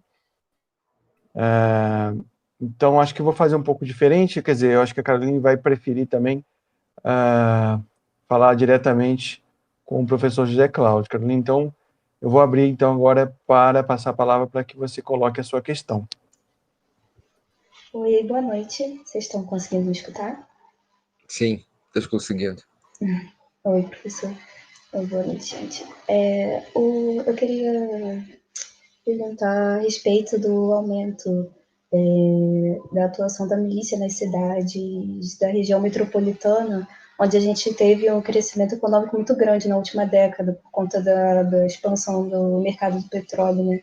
Então, acho que eu vou fazer um pouco diferente. Quer dizer, eu acho que a Caroline vai preferir também falar diretamente com o professor José Cláudio. Caroline, então, eu vou abrir então agora para passar a palavra para que você coloque a sua questão. Oi, boa noite. Vocês estão conseguindo me escutar? Sim, estou conseguindo. Oi, professor. Oi, boa noite, gente. Eu queria perguntar a respeito do aumento da atuação da milícia nas cidades da região metropolitana, onde a gente teve um crescimento econômico muito grande na última década, por conta da expansão do mercado do petróleo, né?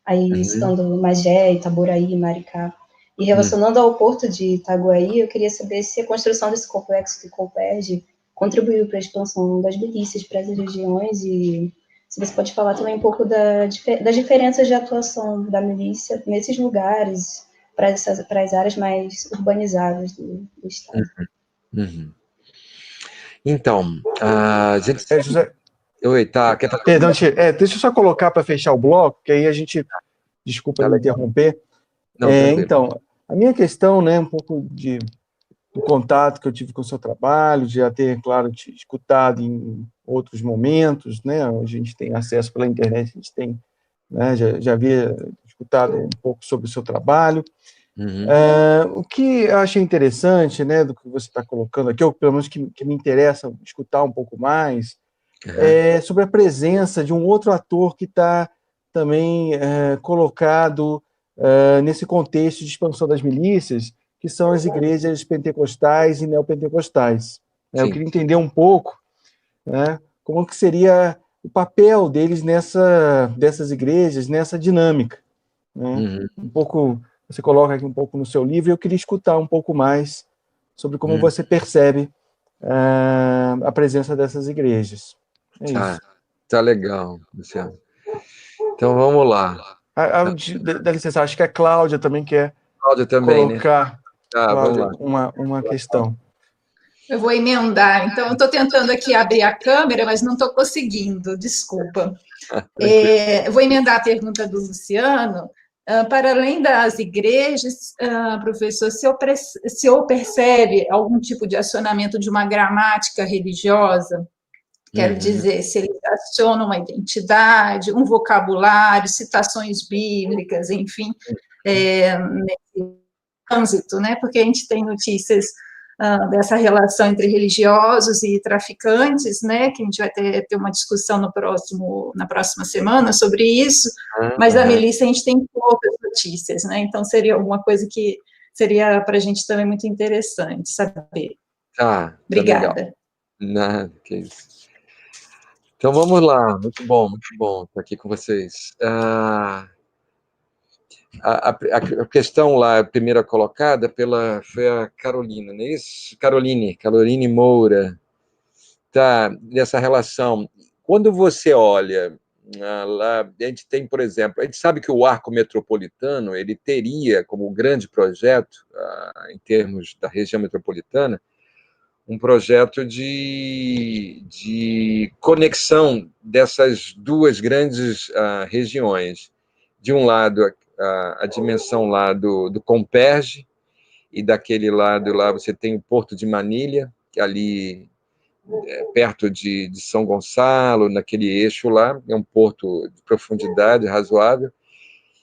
Aí citando Magé, Itaboraí, Maricá. E relacionando ao porto de Itaguaí, eu queria saber se a construção desse complexo do Copérgia contribuiu para a expansão das milícias para essas regiões e se você pode falar também um pouco das diferenças de atuação da milícia nesses lugares, para as áreas mais urbanizadas do estado. Então, a gente... José... Oi, tá. Perdão, deixa eu só colocar para fechar o bloco, que aí a gente... Desculpa me interromper. Não, então, a minha questão, né, um pouco do contato que eu tive com o seu trabalho, de já ter, claro, te escutado em outros momentos, né, a gente tem acesso pela internet, a gente tem, né, já havia escutado um pouco sobre o seu trabalho. O que eu achei interessante, né, do que você está colocando aqui, ou pelo menos que me interessa escutar um pouco mais, é sobre a presença de um outro ator que está também colocado nesse contexto de expansão das milícias, que são as igrejas pentecostais e neopentecostais. Eu queria entender um pouco, né, como que seria o papel deles dessas igrejas, nessa dinâmica. Né? Um pouco, você coloca aqui um pouco no seu livro, e eu queria escutar um pouco mais sobre como você percebe a presença dessas igrejas. Isso. Tá legal, Luciano. Então, vamos lá. Dá licença, acho que a Cláudia também quer colocar, né? Cláudia, uma questão. Eu vou emendar. Então, eu estou tentando aqui abrir a câmera, mas não estou conseguindo, desculpa. Eu vou emendar a pergunta do Luciano. Para além das igrejas, professor, se eu percebe algum tipo de acionamento de uma gramática religiosa, quero dizer, se eles acionam uma identidade, um vocabulário, citações bíblicas, enfim, nesse trânsito, né? Porque a gente tem notícias dessa relação entre religiosos e traficantes, né? Que a gente vai ter uma discussão na próxima semana sobre isso, mas da milícia a gente tem poucas notícias, né? Então seria alguma coisa que seria para a gente também muito interessante saber. Obrigada. Nada, que isso. Então, vamos lá. Muito bom estar aqui com vocês. A questão lá, a primeira colocada, foi a Carolina, não é isso? Caroline Moura. Tá, nessa relação. Quando você olha lá, a gente tem, por exemplo, a gente sabe que o Arco Metropolitano ele teria como grande projeto, em termos da região metropolitana, um projeto de conexão dessas duas grandes regiões. De um lado, a dimensão lá do Comperj, e daquele lado lá você tem o Porto de Manilha, que ali perto de São Gonçalo, naquele eixo lá, é um porto de profundidade razoável,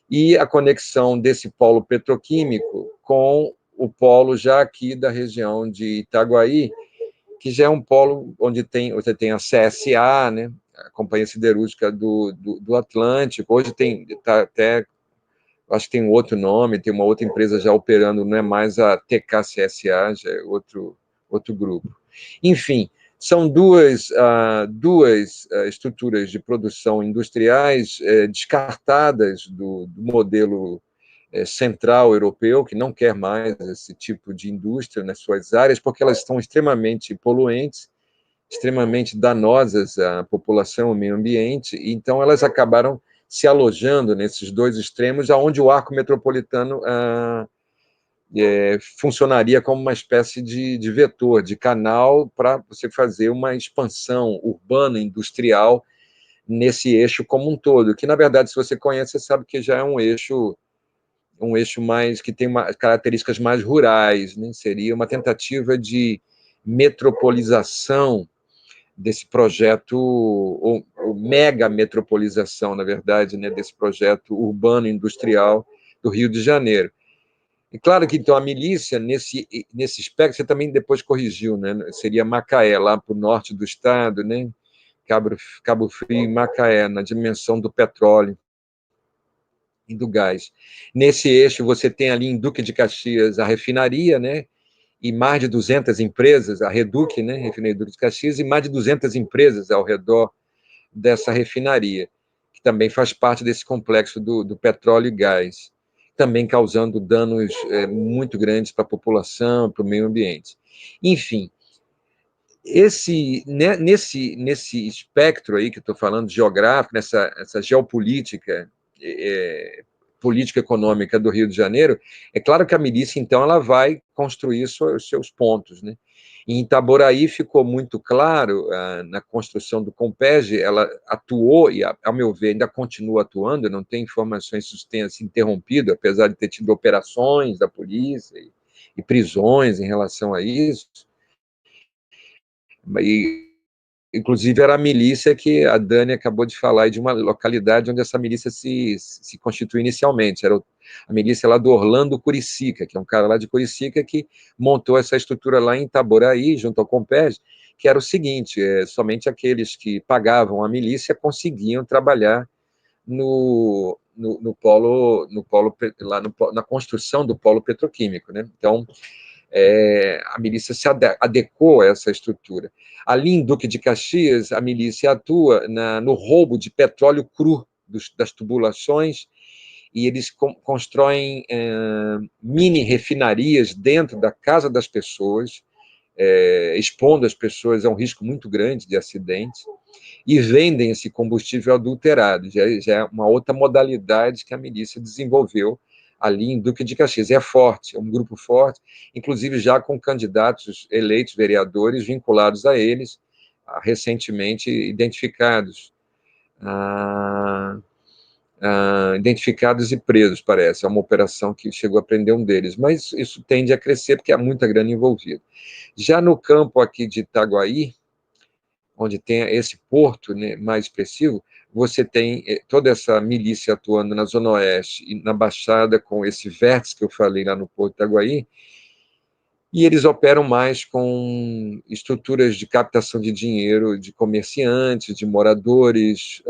e a conexão desse polo petroquímico com o polo já aqui da região de Itaguaí, que já é um polo onde você tem a CSA, né, a Companhia Siderúrgica do Atlântico, hoje está até, acho que tem um outro nome, tem uma outra empresa já operando, não é mais a TKCSA, já é outro grupo. Enfim, são duas estruturas de produção industriais descartadas do modelo central europeu, que não quer mais esse tipo de indústria nas suas áreas, porque elas estão extremamente poluentes, extremamente danosas à população, ao meio ambiente, e então elas acabaram se alojando nesses dois extremos, aonde o arco metropolitano funcionaria como uma espécie de vetor, de canal para você fazer uma expansão urbana, industrial, nesse eixo como um todo, que, na verdade, se você conhece, você sabe que já é um eixo mais que tem características mais rurais, né? Seria uma tentativa de metropolização desse projeto, ou mega metropolização, na verdade, né, desse projeto urbano industrial do Rio de Janeiro. E claro que, então, a milícia, nesse espectro, você também depois corrigiu, né? Seria Macaé, lá para o norte do estado, né? Cabo Frio e Macaé, na dimensão do petróleo e do gás. Nesse eixo, você tem ali em Duque de Caxias a refinaria, né? E mais de 200 empresas, a Reduc, né? Refinaria Duque de Caxias, e mais de 200 empresas ao redor dessa refinaria, que também faz parte desse complexo do petróleo e gás, também causando danos muito grandes para a população, para o meio ambiente. Enfim, nesse espectro aí que eu estou falando, geográfico, essa geopolítica, política econômica do Rio de Janeiro, é claro que a milícia, então, ela vai construir os seus pontos, né? E em Itaboraí ficou muito claro, na construção do Comperj, ela atuou, e, ao meu ver, ainda continua atuando, não tem informações que isso tenha se interrompido, apesar de ter tido operações da polícia e prisões em relação a isso, e inclusive era a milícia que a Dani acabou de falar, de uma localidade onde essa milícia se constituiu inicialmente, era a milícia lá do Orlando Curicica, que é um cara lá de Curicica que montou essa estrutura lá em Itaboraí, junto ao Comperj, que era o seguinte, somente aqueles que pagavam a milícia conseguiam trabalhar no polo, lá na construção do polo petroquímico, né? Então, a milícia se adequou a essa estrutura. Ali em Duque de Caxias, a milícia atua no roubo de petróleo cru das tubulações, e eles constroem mini refinarias dentro da casa das pessoas, expondo as pessoas a um risco muito grande de acidente, e vendem esse combustível adulterado. Já é uma outra modalidade que a milícia desenvolveu ali em Duque de Caxias. É forte, é um grupo forte, inclusive já com candidatos eleitos, vereadores, vinculados a eles, recentemente identificados. Identificados e presos, parece. É uma operação que chegou a prender um deles, mas isso tende a crescer porque há muita grana envolvida. Já no campo aqui de Itaguaí, onde tem esse porto, né, mais expressivo, você tem toda essa milícia atuando na Zona Oeste e na Baixada, com esse vértice que eu falei lá no Porto de Itaguaí, e eles operam mais com estruturas de captação de dinheiro de comerciantes, de moradores,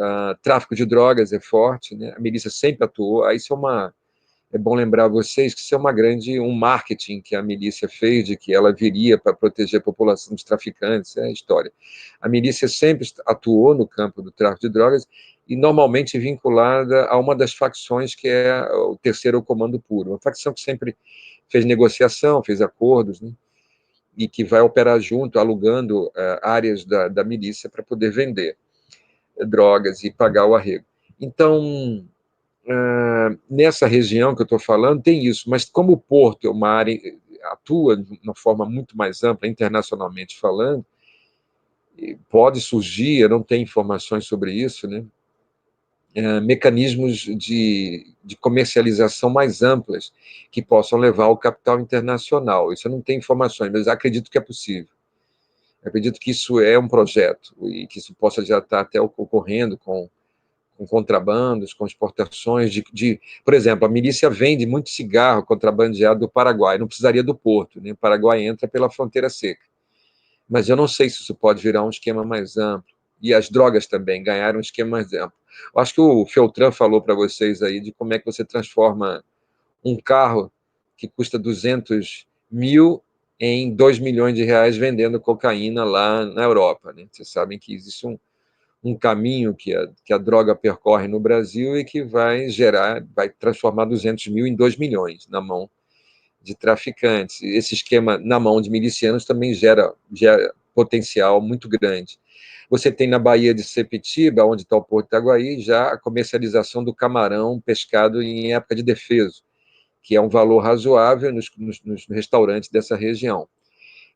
tráfico de drogas é forte, né? A milícia sempre atuou, aí isso é bom lembrar a vocês que isso é um marketing que a milícia fez, de que ela viria para proteger a população dos traficantes, é a história. A milícia sempre atuou no campo do tráfico de drogas e normalmente vinculada a uma das facções que é o Terceiro Comando Puro, uma facção que sempre fez negociação, fez acordos, né, e que vai operar junto, alugando áreas da milícia para poder vender. drogas e pagar o arrego. Então, nessa região que eu estou falando, tem isso, mas como o Porto é uma área, atua de uma forma muito mais ampla, internacionalmente falando, pode surgir, eu não tenho informações sobre isso, né, mecanismos de comercialização mais amplas que possam levar ao capital internacional. Isso eu não tenho informações, mas acredito que é possível. Acredito que isso é um projeto e que isso possa já estar até ocorrendo com contrabandos, com exportações por exemplo, a milícia vende muito cigarro contrabandeado do Paraguai, não precisaria do Porto, né? O Paraguai entra pela fronteira seca. Mas eu não sei se isso pode virar um esquema mais amplo. E as drogas também ganharam um esquema mais amplo. Eu acho que o Feltran falou para vocês aí de como é que você transforma um carro que custa 200 mil em 2 milhões de reais vendendo cocaína lá na Europa, né? Vocês sabem que existe um caminho que a droga percorre no Brasil e que vai transformar 200 mil em 2 milhões na mão de traficantes. Esse esquema na mão de milicianos também gera potencial muito grande. Você tem na Baía de Sepetiba, onde está o Porto de Itaguaí, já a comercialização do camarão pescado em época de defeso, que é um valor razoável nos restaurantes dessa região.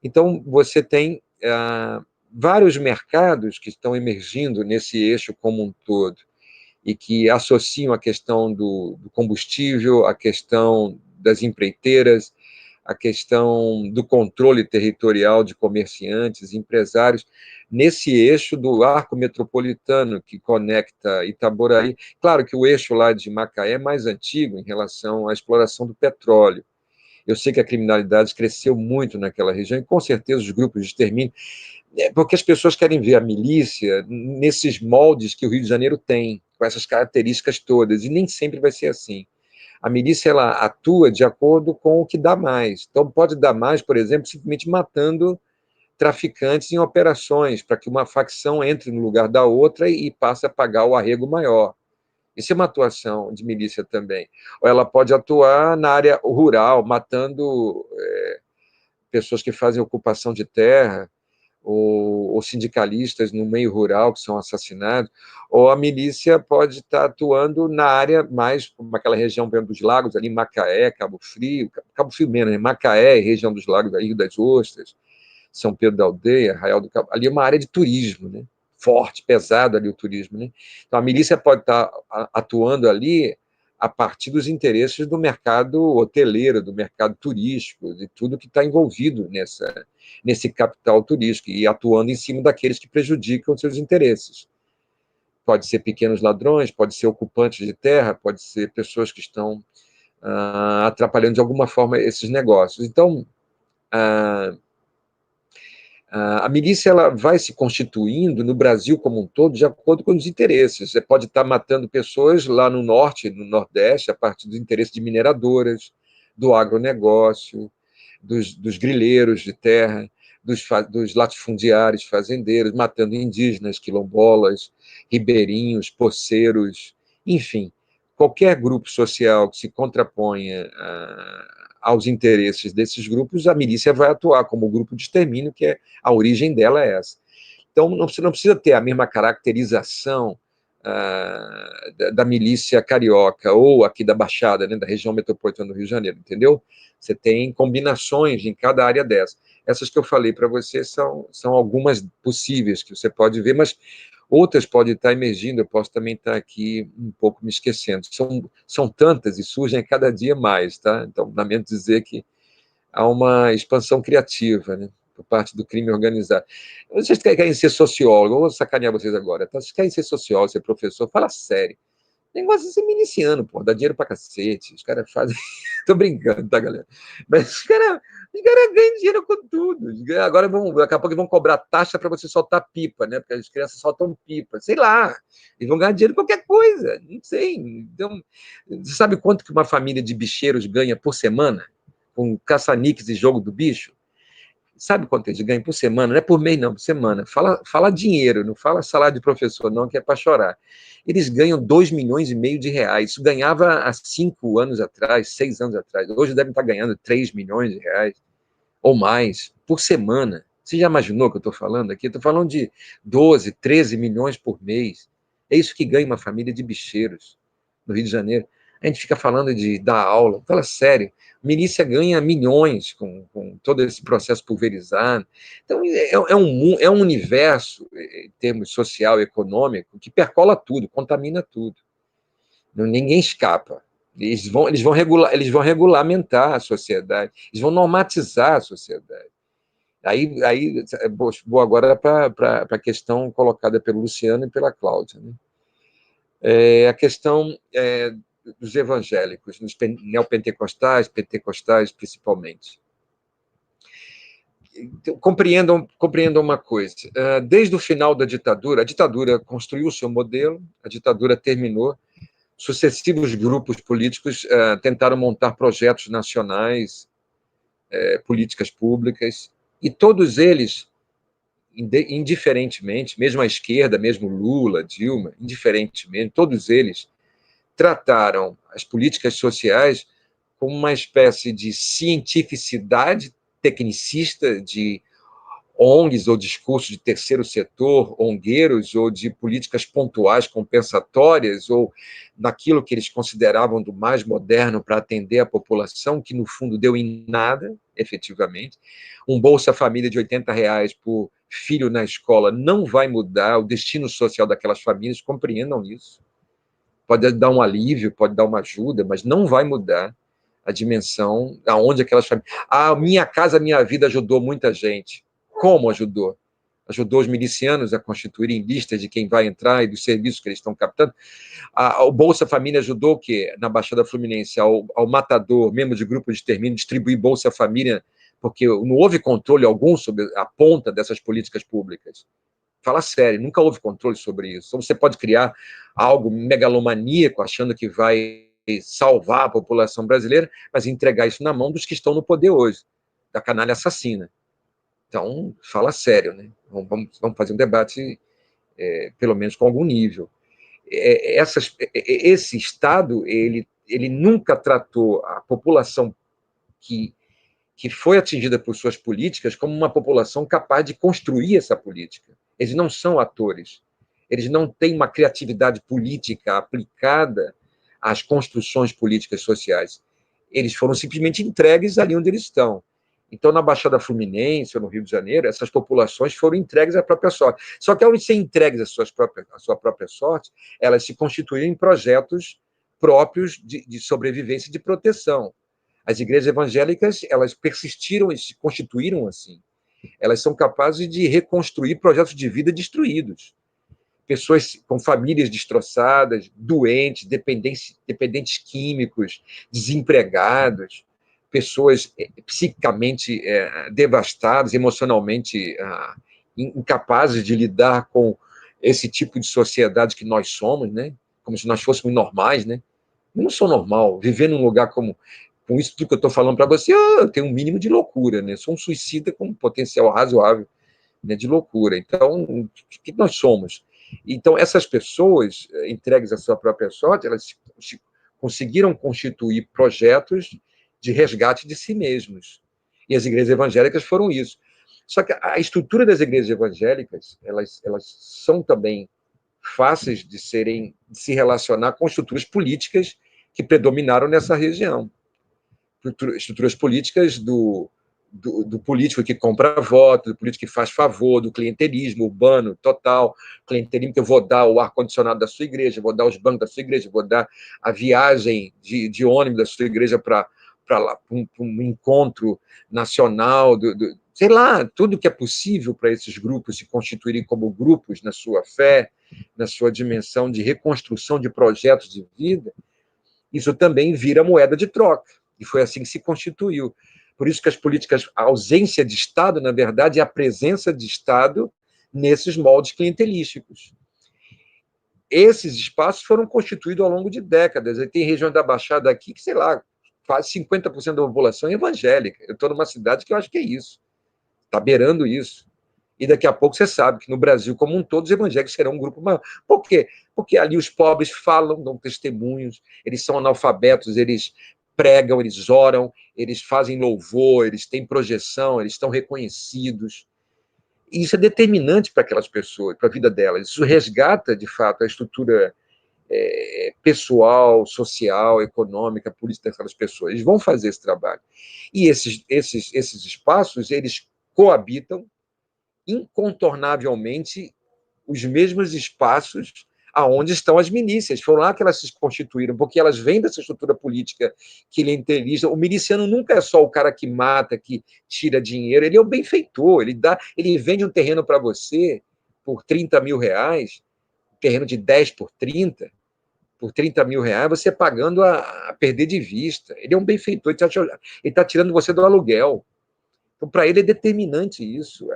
Então, você tem vários mercados que estão emergindo nesse eixo como um todo e que associam a questão do combustível, a questão das empreiteiras, a questão do controle territorial de comerciantes, empresários, nesse eixo do arco metropolitano que conecta Itaboraí. Claro que o eixo lá de Macaé é mais antigo em relação à exploração do petróleo. Eu sei que a criminalidade cresceu muito naquela região e, com certeza, os grupos de extermínio, porque as pessoas querem ver a milícia nesses moldes que o Rio de Janeiro tem, com essas características todas, e nem sempre vai ser assim. A milícia ela atua de acordo com o que dá mais. Então, pode dar mais, por exemplo, simplesmente matando traficantes em operações, para que uma facção entre no lugar da outra e passe a pagar o arrego maior. Isso é uma atuação de milícia também. Ou ela pode atuar na área rural, matando pessoas que fazem ocupação de terra, ou sindicalistas no meio rural que são assassinados, ou a milícia pode estar atuando na área mais, como aquela região dos lagos, ali Macaé, Cabo Frio menos, né? Macaé, região dos lagos, Rio das Ostras, São Pedro da Aldeia, Arraial do Cabo, ali é uma área de turismo, né? Forte, pesado ali o turismo, né? Então a milícia pode estar atuando ali a partir dos interesses do mercado hoteleiro, do mercado turístico, de tudo que está envolvido nesse capital turístico e atuando em cima daqueles que prejudicam seus interesses. Pode ser pequenos ladrões, pode ser ocupantes de terra, pode ser pessoas que estão atrapalhando de alguma forma esses negócios. Então, a milícia ela vai se constituindo no Brasil como um todo de acordo com os interesses. Você pode estar matando pessoas lá no norte, no nordeste, a partir dos interesses de mineradoras, do agronegócio, dos grileiros de terra, dos latifundiários, fazendeiros, matando indígenas, quilombolas, ribeirinhos, poceiros, enfim, qualquer grupo social que se contraponha aos interesses desses grupos, a milícia vai atuar como grupo de extermínio, que a origem dela é essa. Então, não precisa ter a mesma caracterização da milícia carioca ou aqui da Baixada, né, da região metropolitana do Rio de Janeiro, entendeu? Você tem combinações em cada área dessa. Essas que eu falei para você são algumas possíveis que você pode ver, mas outras podem estar emergindo, eu posso também estar aqui um pouco me esquecendo. São tantas e surgem a cada dia mais, tá? Então, lamento dizer que há uma expansão criativa, né, por parte do crime organizado. Vocês querem ser sociólogo, eu vou sacanear vocês agora, tá? Vocês querem ser sociólogo, ser professor, fala sério. O negócio é ser miliciano, pô, dá dinheiro pra cacete, os caras fazem... Tô brincando, tá, galera? Mas os caras ganham dinheiro com tudo. Agora, daqui a pouco vão cobrar taxa para você soltar pipa, né? Porque as crianças soltam pipa, sei lá. Eles vão ganhar dinheiro com qualquer coisa, não sei. Então, você sabe quanto que uma família de bicheiros ganha por semana? Com caça-níqueis e jogo do bicho? Sabe quanto eles ganham por semana? Não é por mês, não, por semana. Fala dinheiro, não fala salário de professor, não, que é para chorar. Eles ganham 2,5 milhões de reais. Isso ganhava há 5 anos atrás, 6 anos atrás. Hoje devem estar ganhando 3 milhões de reais ou mais por semana. Você já imaginou o que eu estou falando aqui? Estou falando de 12, 13 milhões por mês. É isso que ganha uma família de bicheiros no Rio de Janeiro. A gente fica falando de dar aula, fala sério, milícia ganha milhões com todo esse processo pulverizado. Então, é um universo, em termos social e econômico, que percola tudo, contamina tudo. Ninguém escapa. Eles vão regulamentar a sociedade, eles vão normatizar a sociedade. Aí vou agora para a questão colocada pelo Luciano e pela Cláudia, né? A questão dos evangélicos, dos neopentecostais, pentecostais principalmente. Então, compreendam uma coisa. Desde o final da ditadura, a ditadura construiu o seu modelo, a ditadura terminou, sucessivos grupos políticos tentaram montar projetos nacionais, políticas públicas, e todos eles, indiferentemente, mesmo a esquerda, mesmo Lula, Dilma, indiferentemente, todos eles trataram as políticas sociais como uma espécie de cientificidade tecnicista, de ONGs ou discursos de terceiro setor, ongueiros, ou de políticas pontuais compensatórias, ou naquilo que eles consideravam do mais moderno para atender a população, que no fundo deu em nada, efetivamente. Um Bolsa Família de R$80 por filho na escola não vai mudar o destino social daquelas famílias, compreendam isso. Pode dar um alívio, pode dar uma ajuda, mas não vai mudar a dimensão aonde aquelas famílias... Minha Casa Minha Vida ajudou muita gente. Como ajudou? Ajudou os milicianos a constituírem listas de quem vai entrar e dos serviços que eles estão captando. O Bolsa Família ajudou o quê? Na Baixada Fluminense, ao matador, membro de grupo de extermínio, distribuir Bolsa Família, porque não houve controle algum sobre a ponta dessas políticas públicas. Fala sério, nunca houve controle sobre isso. Então, você pode criar algo megalomaníaco, achando que vai salvar a população brasileira, mas entregar isso na mão dos que estão no poder hoje, da canalha assassina. Então, fala sério, né? Vamos fazer um debate, pelo menos com algum nível. Esse Estado, ele nunca tratou a população que foi atingida por suas políticas como uma população capaz de construir essa política. Eles não são atores. Eles não têm uma criatividade política aplicada às construções políticas sociais. Eles foram simplesmente entregues ali onde eles estão. Então, na Baixada Fluminense ou no Rio de Janeiro, essas populações foram entregues à própria sorte. Só que, ao ser entregues à sua própria sorte, elas se constituíram em projetos próprios de sobrevivência e de proteção. As igrejas evangélicas, elas persistiram e se constituíram assim. Elas são capazes de reconstruir projetos de vida destruídos. Pessoas com famílias destroçadas, doentes, dependentes químicos, desempregados, pessoas psiquicamente devastadas, emocionalmente incapazes de lidar com esse tipo de sociedade que nós somos, né? Como se nós fôssemos normais, né? Eu não sou normal. Viver num lugar com isso tudo que eu estou falando para você, eu tenho um mínimo de loucura, né? Sou um suicida com um potencial razoável, né, de loucura. Então, o que nós somos? Então, essas pessoas entregues à sua própria sorte, elas conseguiram constituir projetos de resgate de si mesmos. E as igrejas evangélicas foram isso. Só que a estrutura das igrejas evangélicas, elas são também fáceis de se relacionar com estruturas políticas que predominaram nessa região. Estruturas políticas do político que compra voto, do político que faz favor, do clientelismo urbano total, clientelismo que eu vou dar o ar-condicionado da sua igreja, vou dar os bancos da sua igreja, vou dar a viagem de ônibus da sua igreja para um encontro nacional, sei lá, tudo que é possível para esses grupos se constituírem como grupos na sua fé, na sua dimensão de reconstrução de projetos de vida, isso também vira moeda de troca. E foi assim que se constituiu. Por isso que as políticas, a ausência de Estado, na verdade, é a presença de Estado nesses moldes clientelísticos. Esses espaços foram constituídos ao longo de décadas. Tem regiões da Baixada aqui que, sei lá, quase 50% da população é evangélica. Eu estou numa cidade que eu acho que é isso. Está beirando isso. E daqui a pouco você sabe que no Brasil, como um todo, os evangélicos serão um grupo maior. Por quê? Porque ali os pobres falam, dão testemunhos, eles são analfabetos, eles pregam, eles oram, eles fazem louvor, eles têm projeção, eles estão reconhecidos. E isso é determinante para aquelas pessoas, para a vida delas. Isso resgata, de fato, a estrutura pessoal, social, econômica, política daquelas pessoas. Eles vão fazer esse trabalho. E esses espaços, eles coabitam incontornavelmente os mesmos espaços aonde estão as milícias. Foram lá que elas se constituíram, porque elas vêm dessa estrutura política clientelista. O miliciano nunca é só o cara que mata, que tira dinheiro, ele é o benfeitor, ele vende um terreno para você por 30 mil reais, um terreno de 10 por 30 mil reais, você pagando a perder de vista. Ele é um benfeitor, ele está tirando você do aluguel. Então, para ele é determinante isso.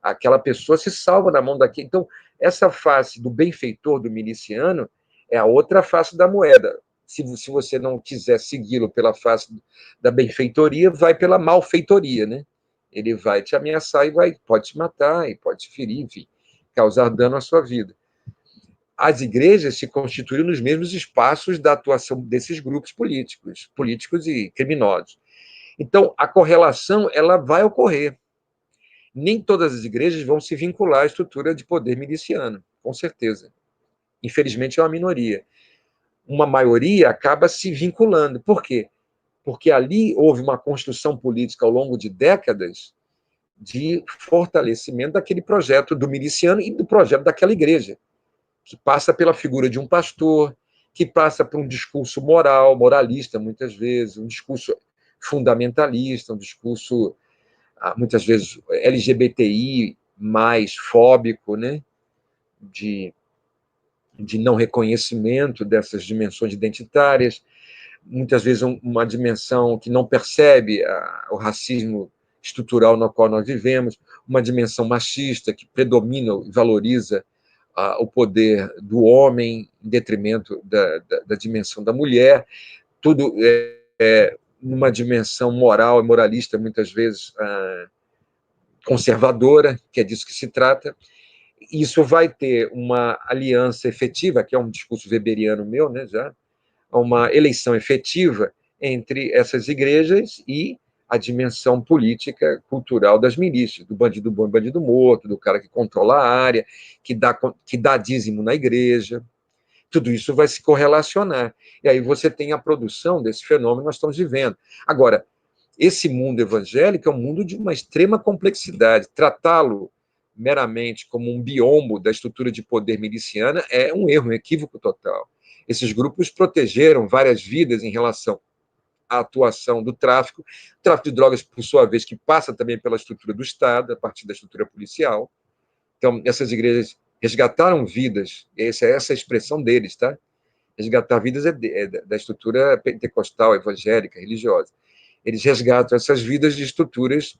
Aquela pessoa se salva na mão daquele. Então, essa face do benfeitor, do miliciano, é a outra face da moeda. Se você não quiser segui-lo pela face da benfeitoria, vai pela malfeitoria, né? Ele vai te ameaçar e pode te matar, e pode te ferir, enfim, causar dano à sua vida. As igrejas se constituíram nos mesmos espaços da atuação desses grupos políticos e criminosos. Então, a correlação ela vai ocorrer. Nem todas as igrejas vão se vincular à estrutura de poder miliciano, com certeza. Infelizmente, é uma minoria. Uma maioria acaba se vinculando. Por quê? Porque ali houve uma construção política ao longo de décadas de fortalecimento daquele projeto do miliciano e do projeto daquela igreja, que passa pela figura de um pastor, que passa por um discurso moralista, muitas vezes, um discurso fundamentalista, um discurso, muitas vezes, LGBTI mais fóbico, né? de não reconhecimento dessas dimensões identitárias, muitas vezes uma dimensão que não percebe o racismo estrutural no qual nós vivemos, uma dimensão machista que predomina e valoriza o poder do homem em detrimento da dimensão da mulher, tudo numa dimensão moral e moralista, muitas vezes conservadora, que é disso que se trata. Isso vai ter uma aliança efetiva, que é um discurso weberiano meu, né, já, uma eleição efetiva entre essas igrejas e a dimensão política, cultural das milícias, do bandido bom e bandido morto, do cara que controla a área, que dá dízimo na igreja. Tudo isso vai se correlacionar. E aí você tem a produção desse fenômeno que nós estamos vivendo. Agora, esse mundo evangélico é um mundo de uma extrema complexidade. Tratá-lo meramente como um biombo da estrutura de poder miliciana é um erro, um equívoco total. Esses grupos protegeram várias vidas em relação à atuação do tráfico de drogas, por sua vez, que passa também pela estrutura do Estado, a partir da estrutura policial. Então, essas igrejas resgataram vidas, essa é a expressão deles, tá? Resgatar vidas é da estrutura pentecostal, evangélica, religiosa. Eles resgatam essas vidas de estruturas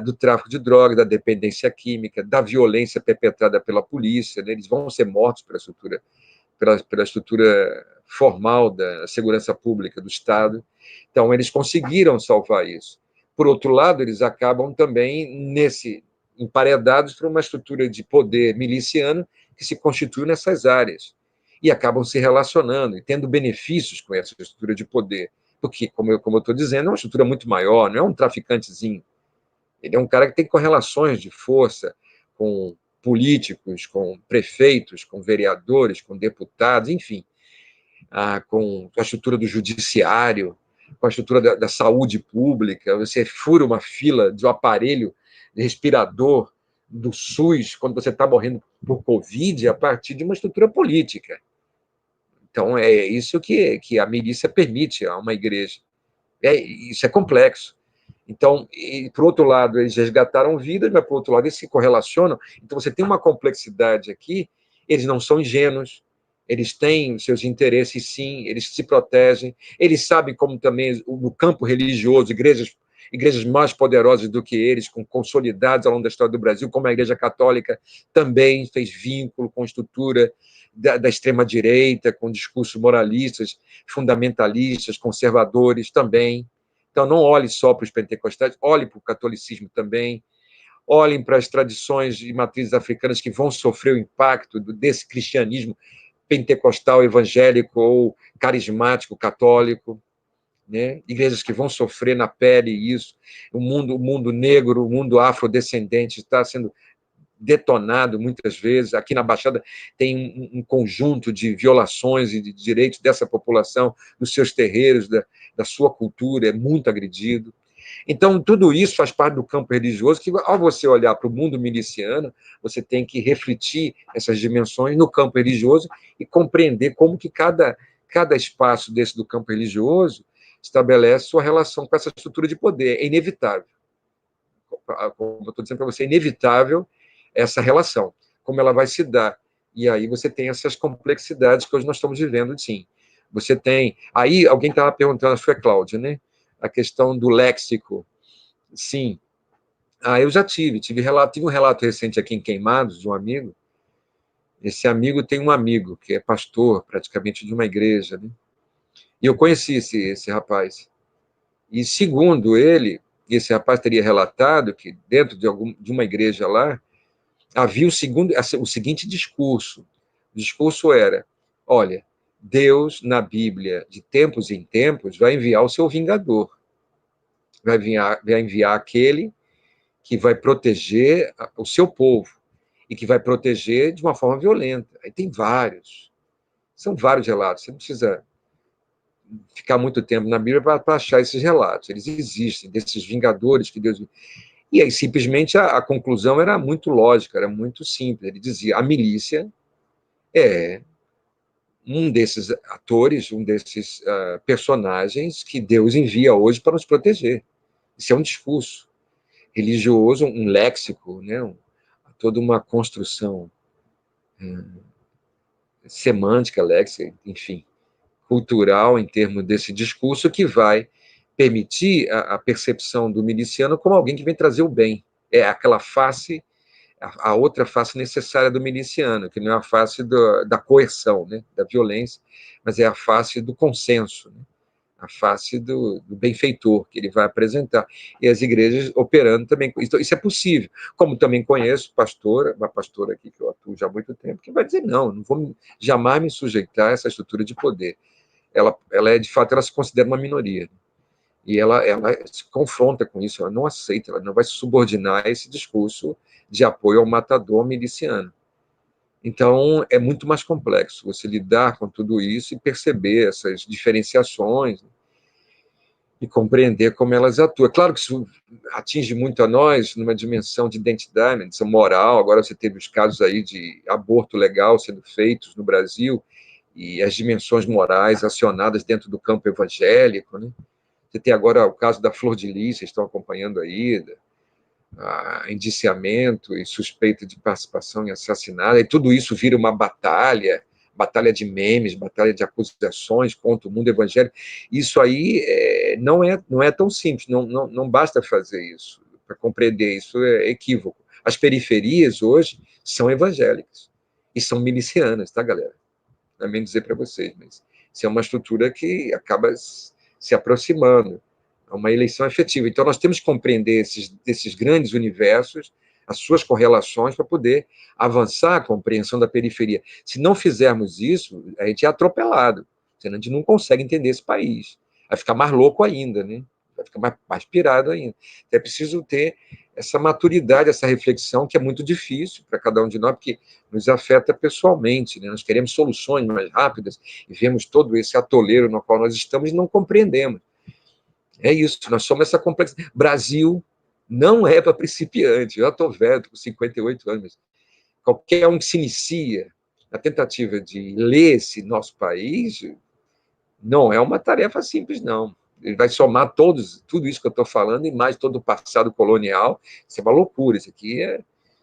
do tráfico de drogas, da dependência química, da violência perpetrada pela polícia, né? Eles vão ser mortos pela estrutura formal da segurança pública do Estado. Então, eles conseguiram salvar isso. Por outro lado, eles acabam também emparedados por uma estrutura de poder miliciano que se constitui nessas áreas e acabam se relacionando e tendo benefícios com essa estrutura de poder. Porque, como eu estou dizendo, é uma estrutura muito maior, não é um traficantezinho. Ele é um cara que tem correlações de força com políticos, com prefeitos, com vereadores, com deputados, enfim, com a estrutura do judiciário, com a estrutura da saúde pública. Você fura uma fila de um aparelho respirador do SUS quando você está morrendo por Covid a partir de uma estrutura política. Então, é isso que a milícia permite a uma igreja. Isso é complexo. Então, por outro lado, eles resgataram vidas, mas, por outro lado, eles se correlacionam. Então, você tem uma complexidade aqui, eles não são ingênuos, eles têm seus interesses, sim, eles se protegem, eles sabem como também, no campo religioso, igrejas mais poderosas do que eles, consolidadas ao longo da história do Brasil, como a Igreja Católica, também fez vínculo com a estrutura da extrema-direita, com discursos moralistas, fundamentalistas, conservadores também. Então, não olhe só para os pentecostais, olhe para o catolicismo também, olhem para as tradições de matrizes africanas que vão sofrer o impacto desse cristianismo pentecostal, evangélico ou carismático, católico, né? Igrejas que vão sofrer na pele isso, o mundo negro, o mundo afrodescendente está sendo detonado muitas vezes. Aqui na Baixada tem um conjunto de violações e de direitos dessa população, dos seus terreiros, da sua cultura, é muito agredido. Então, tudo isso faz parte do campo religioso, que, ao você olhar para o mundo miliciano, você tem que refletir essas dimensões no campo religioso e compreender como que cada espaço desse do campo religioso estabelece sua relação com essa estrutura de poder. É inevitável. Como eu estou dizendo para você, é inevitável essa relação, como ela vai se dar. E aí você tem essas complexidades que hoje nós estamos vivendo, sim. Você tem... Aí alguém estava perguntando, acho que foi a Cláudia, né? A questão do léxico. Sim. Eu já tive um relato recente aqui em Queimados, de um amigo. Esse amigo tem um amigo que é pastor, praticamente, de uma igreja, né? E eu conheci esse rapaz. E, segundo ele, esse rapaz teria relatado que, dentro de uma igreja lá, havia o seguinte discurso. O discurso era: olha, Deus, na Bíblia, de tempos em tempos, vai enviar o seu vingador. Vai enviar aquele que vai proteger o seu povo e que vai proteger de uma forma violenta. Aí tem vários. São vários relatos. Você não precisa ficar muito tempo na Bíblia para achar esses relatos. Eles existem, desses vingadores que Deus... E aí, simplesmente, a conclusão era muito lógica, era muito simples. Ele dizia: a milícia é um desses atores, um desses personagens que Deus envia hoje para nos proteger. Isso é um discurso religioso, um léxico, né? Toda uma construção semântica, léxica, enfim, cultural, em termos desse discurso, que vai permitir a percepção do miliciano como alguém que vem trazer o bem. É aquela face, a outra face necessária do miliciano, que não é a face da coerção, né, da violência, mas é a face do consenso, né, a face do benfeitor que ele vai apresentar. E as igrejas operando também. Então, isso é possível. Como também conheço uma pastora aqui que eu atuo já há muito tempo, que vai dizer: não vou jamais me sujeitar a essa estrutura de poder. Ela é, de fato, ela se considera uma minoria. E ela se confronta com isso, ela não aceita, ela não vai se subordinar a esse discurso de apoio ao matador miliciano. Então, é muito mais complexo você lidar com tudo isso e perceber essas diferenciações e compreender como elas atuam. Claro que isso atinge muito a nós numa dimensão de identidade, dimensão moral. Agora você teve os casos aí de aborto legal sendo feitos no Brasil e as dimensões morais acionadas dentro do campo evangélico, né? Você tem agora o caso da Flor de Lis, vocês estão acompanhando aí, indiciamento e suspeita de participação em assassinato, e tudo isso vira uma batalha de memes, batalha de acusações contra o mundo evangélico. Isso aí não é tão simples, não basta fazer isso. Para compreender isso é equívoco. As periferias hoje são evangélicas e são milicianas, tá, galera? Não é bem dizer para vocês, mas isso é uma estrutura que acaba se aproximando a uma eleição efetiva. Então, nós temos que compreender esses grandes universos, as suas correlações, para poder avançar a compreensão da periferia. Se não fizermos isso, a gente é atropelado, senão a gente não consegue entender esse país. Vai ficar mais louco ainda, né? Vai ficar mais pirado ainda. Então, é preciso ter essa maturidade, essa reflexão, que é muito difícil para cada um de nós, porque nos afeta pessoalmente, né? Nós queremos soluções mais rápidas e vemos todo esse atoleiro no qual nós estamos e não compreendemos. É isso, nós somos essa complexidade. Brasil não é para principiante. Eu já estou velho, estou com 58 anos, mas qualquer um que se inicia na tentativa de ler esse nosso país não é uma tarefa simples, não. Ele vai somar tudo isso que eu estou falando e mais todo o passado colonial. Isso é uma loucura. Isso aqui é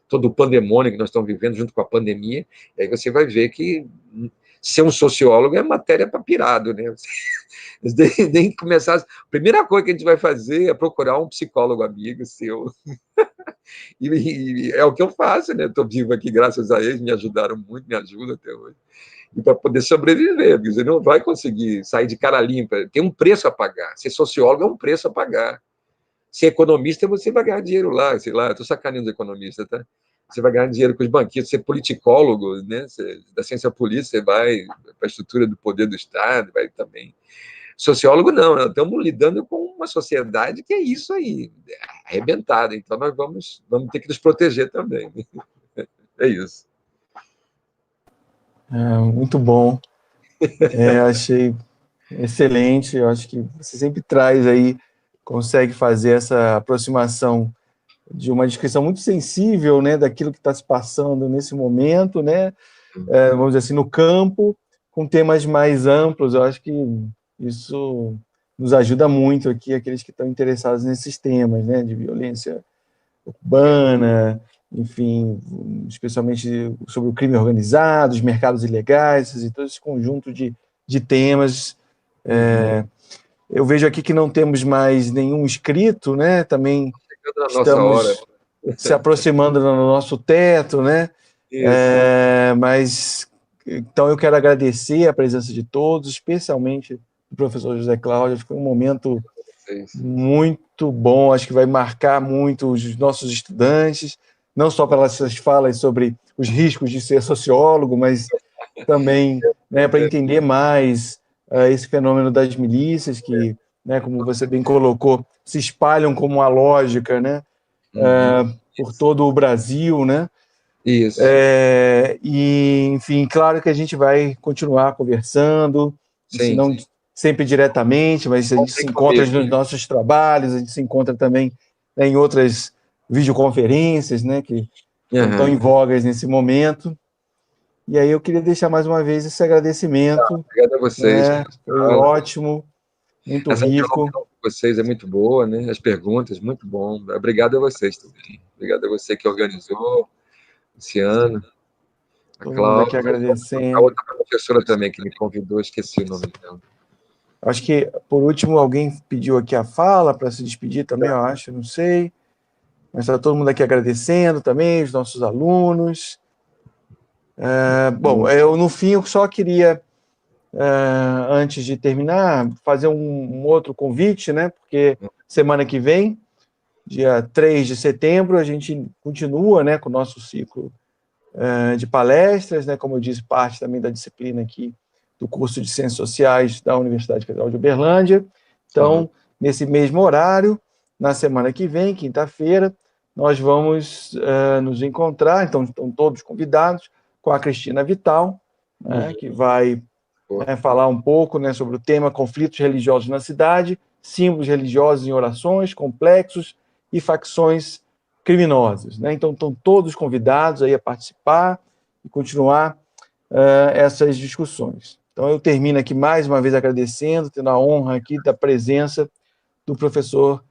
todo o pandemônio que nós estamos vivendo junto com a pandemia. E aí você vai ver que ser um sociólogo é matéria para pirado, né? Nem começar. A primeira coisa que a gente vai fazer é procurar um psicólogo amigo seu. E é o que eu faço, né? Estou vivo aqui, graças a eles, me ajudaram muito, me ajudam até hoje. E para poder sobreviver, porque você não vai conseguir sair de cara limpa. Tem um preço a pagar. Ser sociólogo é um preço a pagar. Ser economista, você vai ganhar dinheiro lá, sei lá, estou sacaneando os economistas, tá? Você vai ganhar dinheiro com os banqueiros. Ser politicólogo, né? Da ciência política, você vai para a estrutura do poder do Estado, vai também. Sociólogo, não, nós estamos lidando com uma sociedade que é isso aí, arrebentada. Então, nós vamos ter que nos proteger também. É isso. Muito bom. Achei excelente. Eu acho que você sempre traz aí, consegue fazer essa aproximação de uma descrição muito sensível, né, daquilo que está se passando nesse momento, né, vamos dizer assim, no campo, com temas mais amplos. Eu acho que isso nos ajuda muito aqui, aqueles que estão interessados nesses temas, né, de violência urbana, enfim, especialmente sobre o crime organizado, os mercados ilegais, e todo esse conjunto de temas. Eu vejo aqui que não temos mais nenhum inscrito, né? Também estamos se aproximando do nosso teto, né? Mas então eu quero agradecer a presença de todos, especialmente do professor José Cláudio. Foi um momento muito bom, acho que vai marcar muito os nossos estudantes, não só pelas suas falas sobre os riscos de ser sociólogo, mas também, né, para entender mais esse fenômeno das milícias que, né, como você bem colocou, se espalham como uma lógica, né, por todo o Brasil, né? Isso. E, enfim, claro que a gente vai continuar conversando, se não sempre diretamente, mas a gente se encontra nos nossos trabalhos, a gente se encontra também, né, em outras videoconferências, né, que estão em vogas nesse momento. E aí eu queria deixar mais uma vez esse agradecimento. Obrigado a vocês. Né? Foi ótimo, muito rico. Essa de vocês é muito boa, né? As perguntas, muito bom. Obrigado a vocês também. Obrigado a você que organizou, Luciano, a Todo mundo aqui Cláudia, agradecendo. a outra professora também que me convidou, esqueci o nome dela. Acho que, por último, alguém pediu aqui a fala para se despedir também, eu acho, não sei. Mas está todo mundo aqui agradecendo também, os nossos alunos. Bom, eu no fim eu só queria, antes de terminar, fazer um outro convite, né? Porque semana que vem, dia 3 de setembro, a gente continua, né, com o nosso ciclo de palestras, né? Como eu disse, parte também da disciplina aqui do curso de Ciências Sociais da Universidade Federal de Uberlândia. Então, nesse mesmo horário, na semana que vem, quinta-feira, nós vamos nos encontrar, então estão todos convidados, com a Cristina Vital, né, que vai falar um pouco, né, sobre o tema conflitos religiosos na cidade, símbolos religiosos em orações, complexos e facções criminosas. Né? Então, estão todos convidados aí a participar e continuar essas discussões. Então, eu termino aqui mais uma vez agradecendo, tendo a honra aqui da presença do professor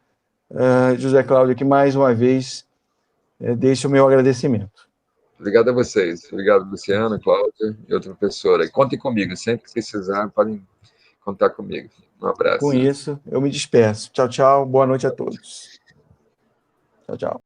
José Cláudio, que mais uma vez deixa o meu agradecimento. Obrigado a vocês. Obrigado, Luciano, Cláudia e outra professora. Contem comigo, sempre que precisar, podem contar comigo. Um abraço. Com isso, eu me despeço. Tchau, tchau. Boa noite a todos. Tchau, tchau.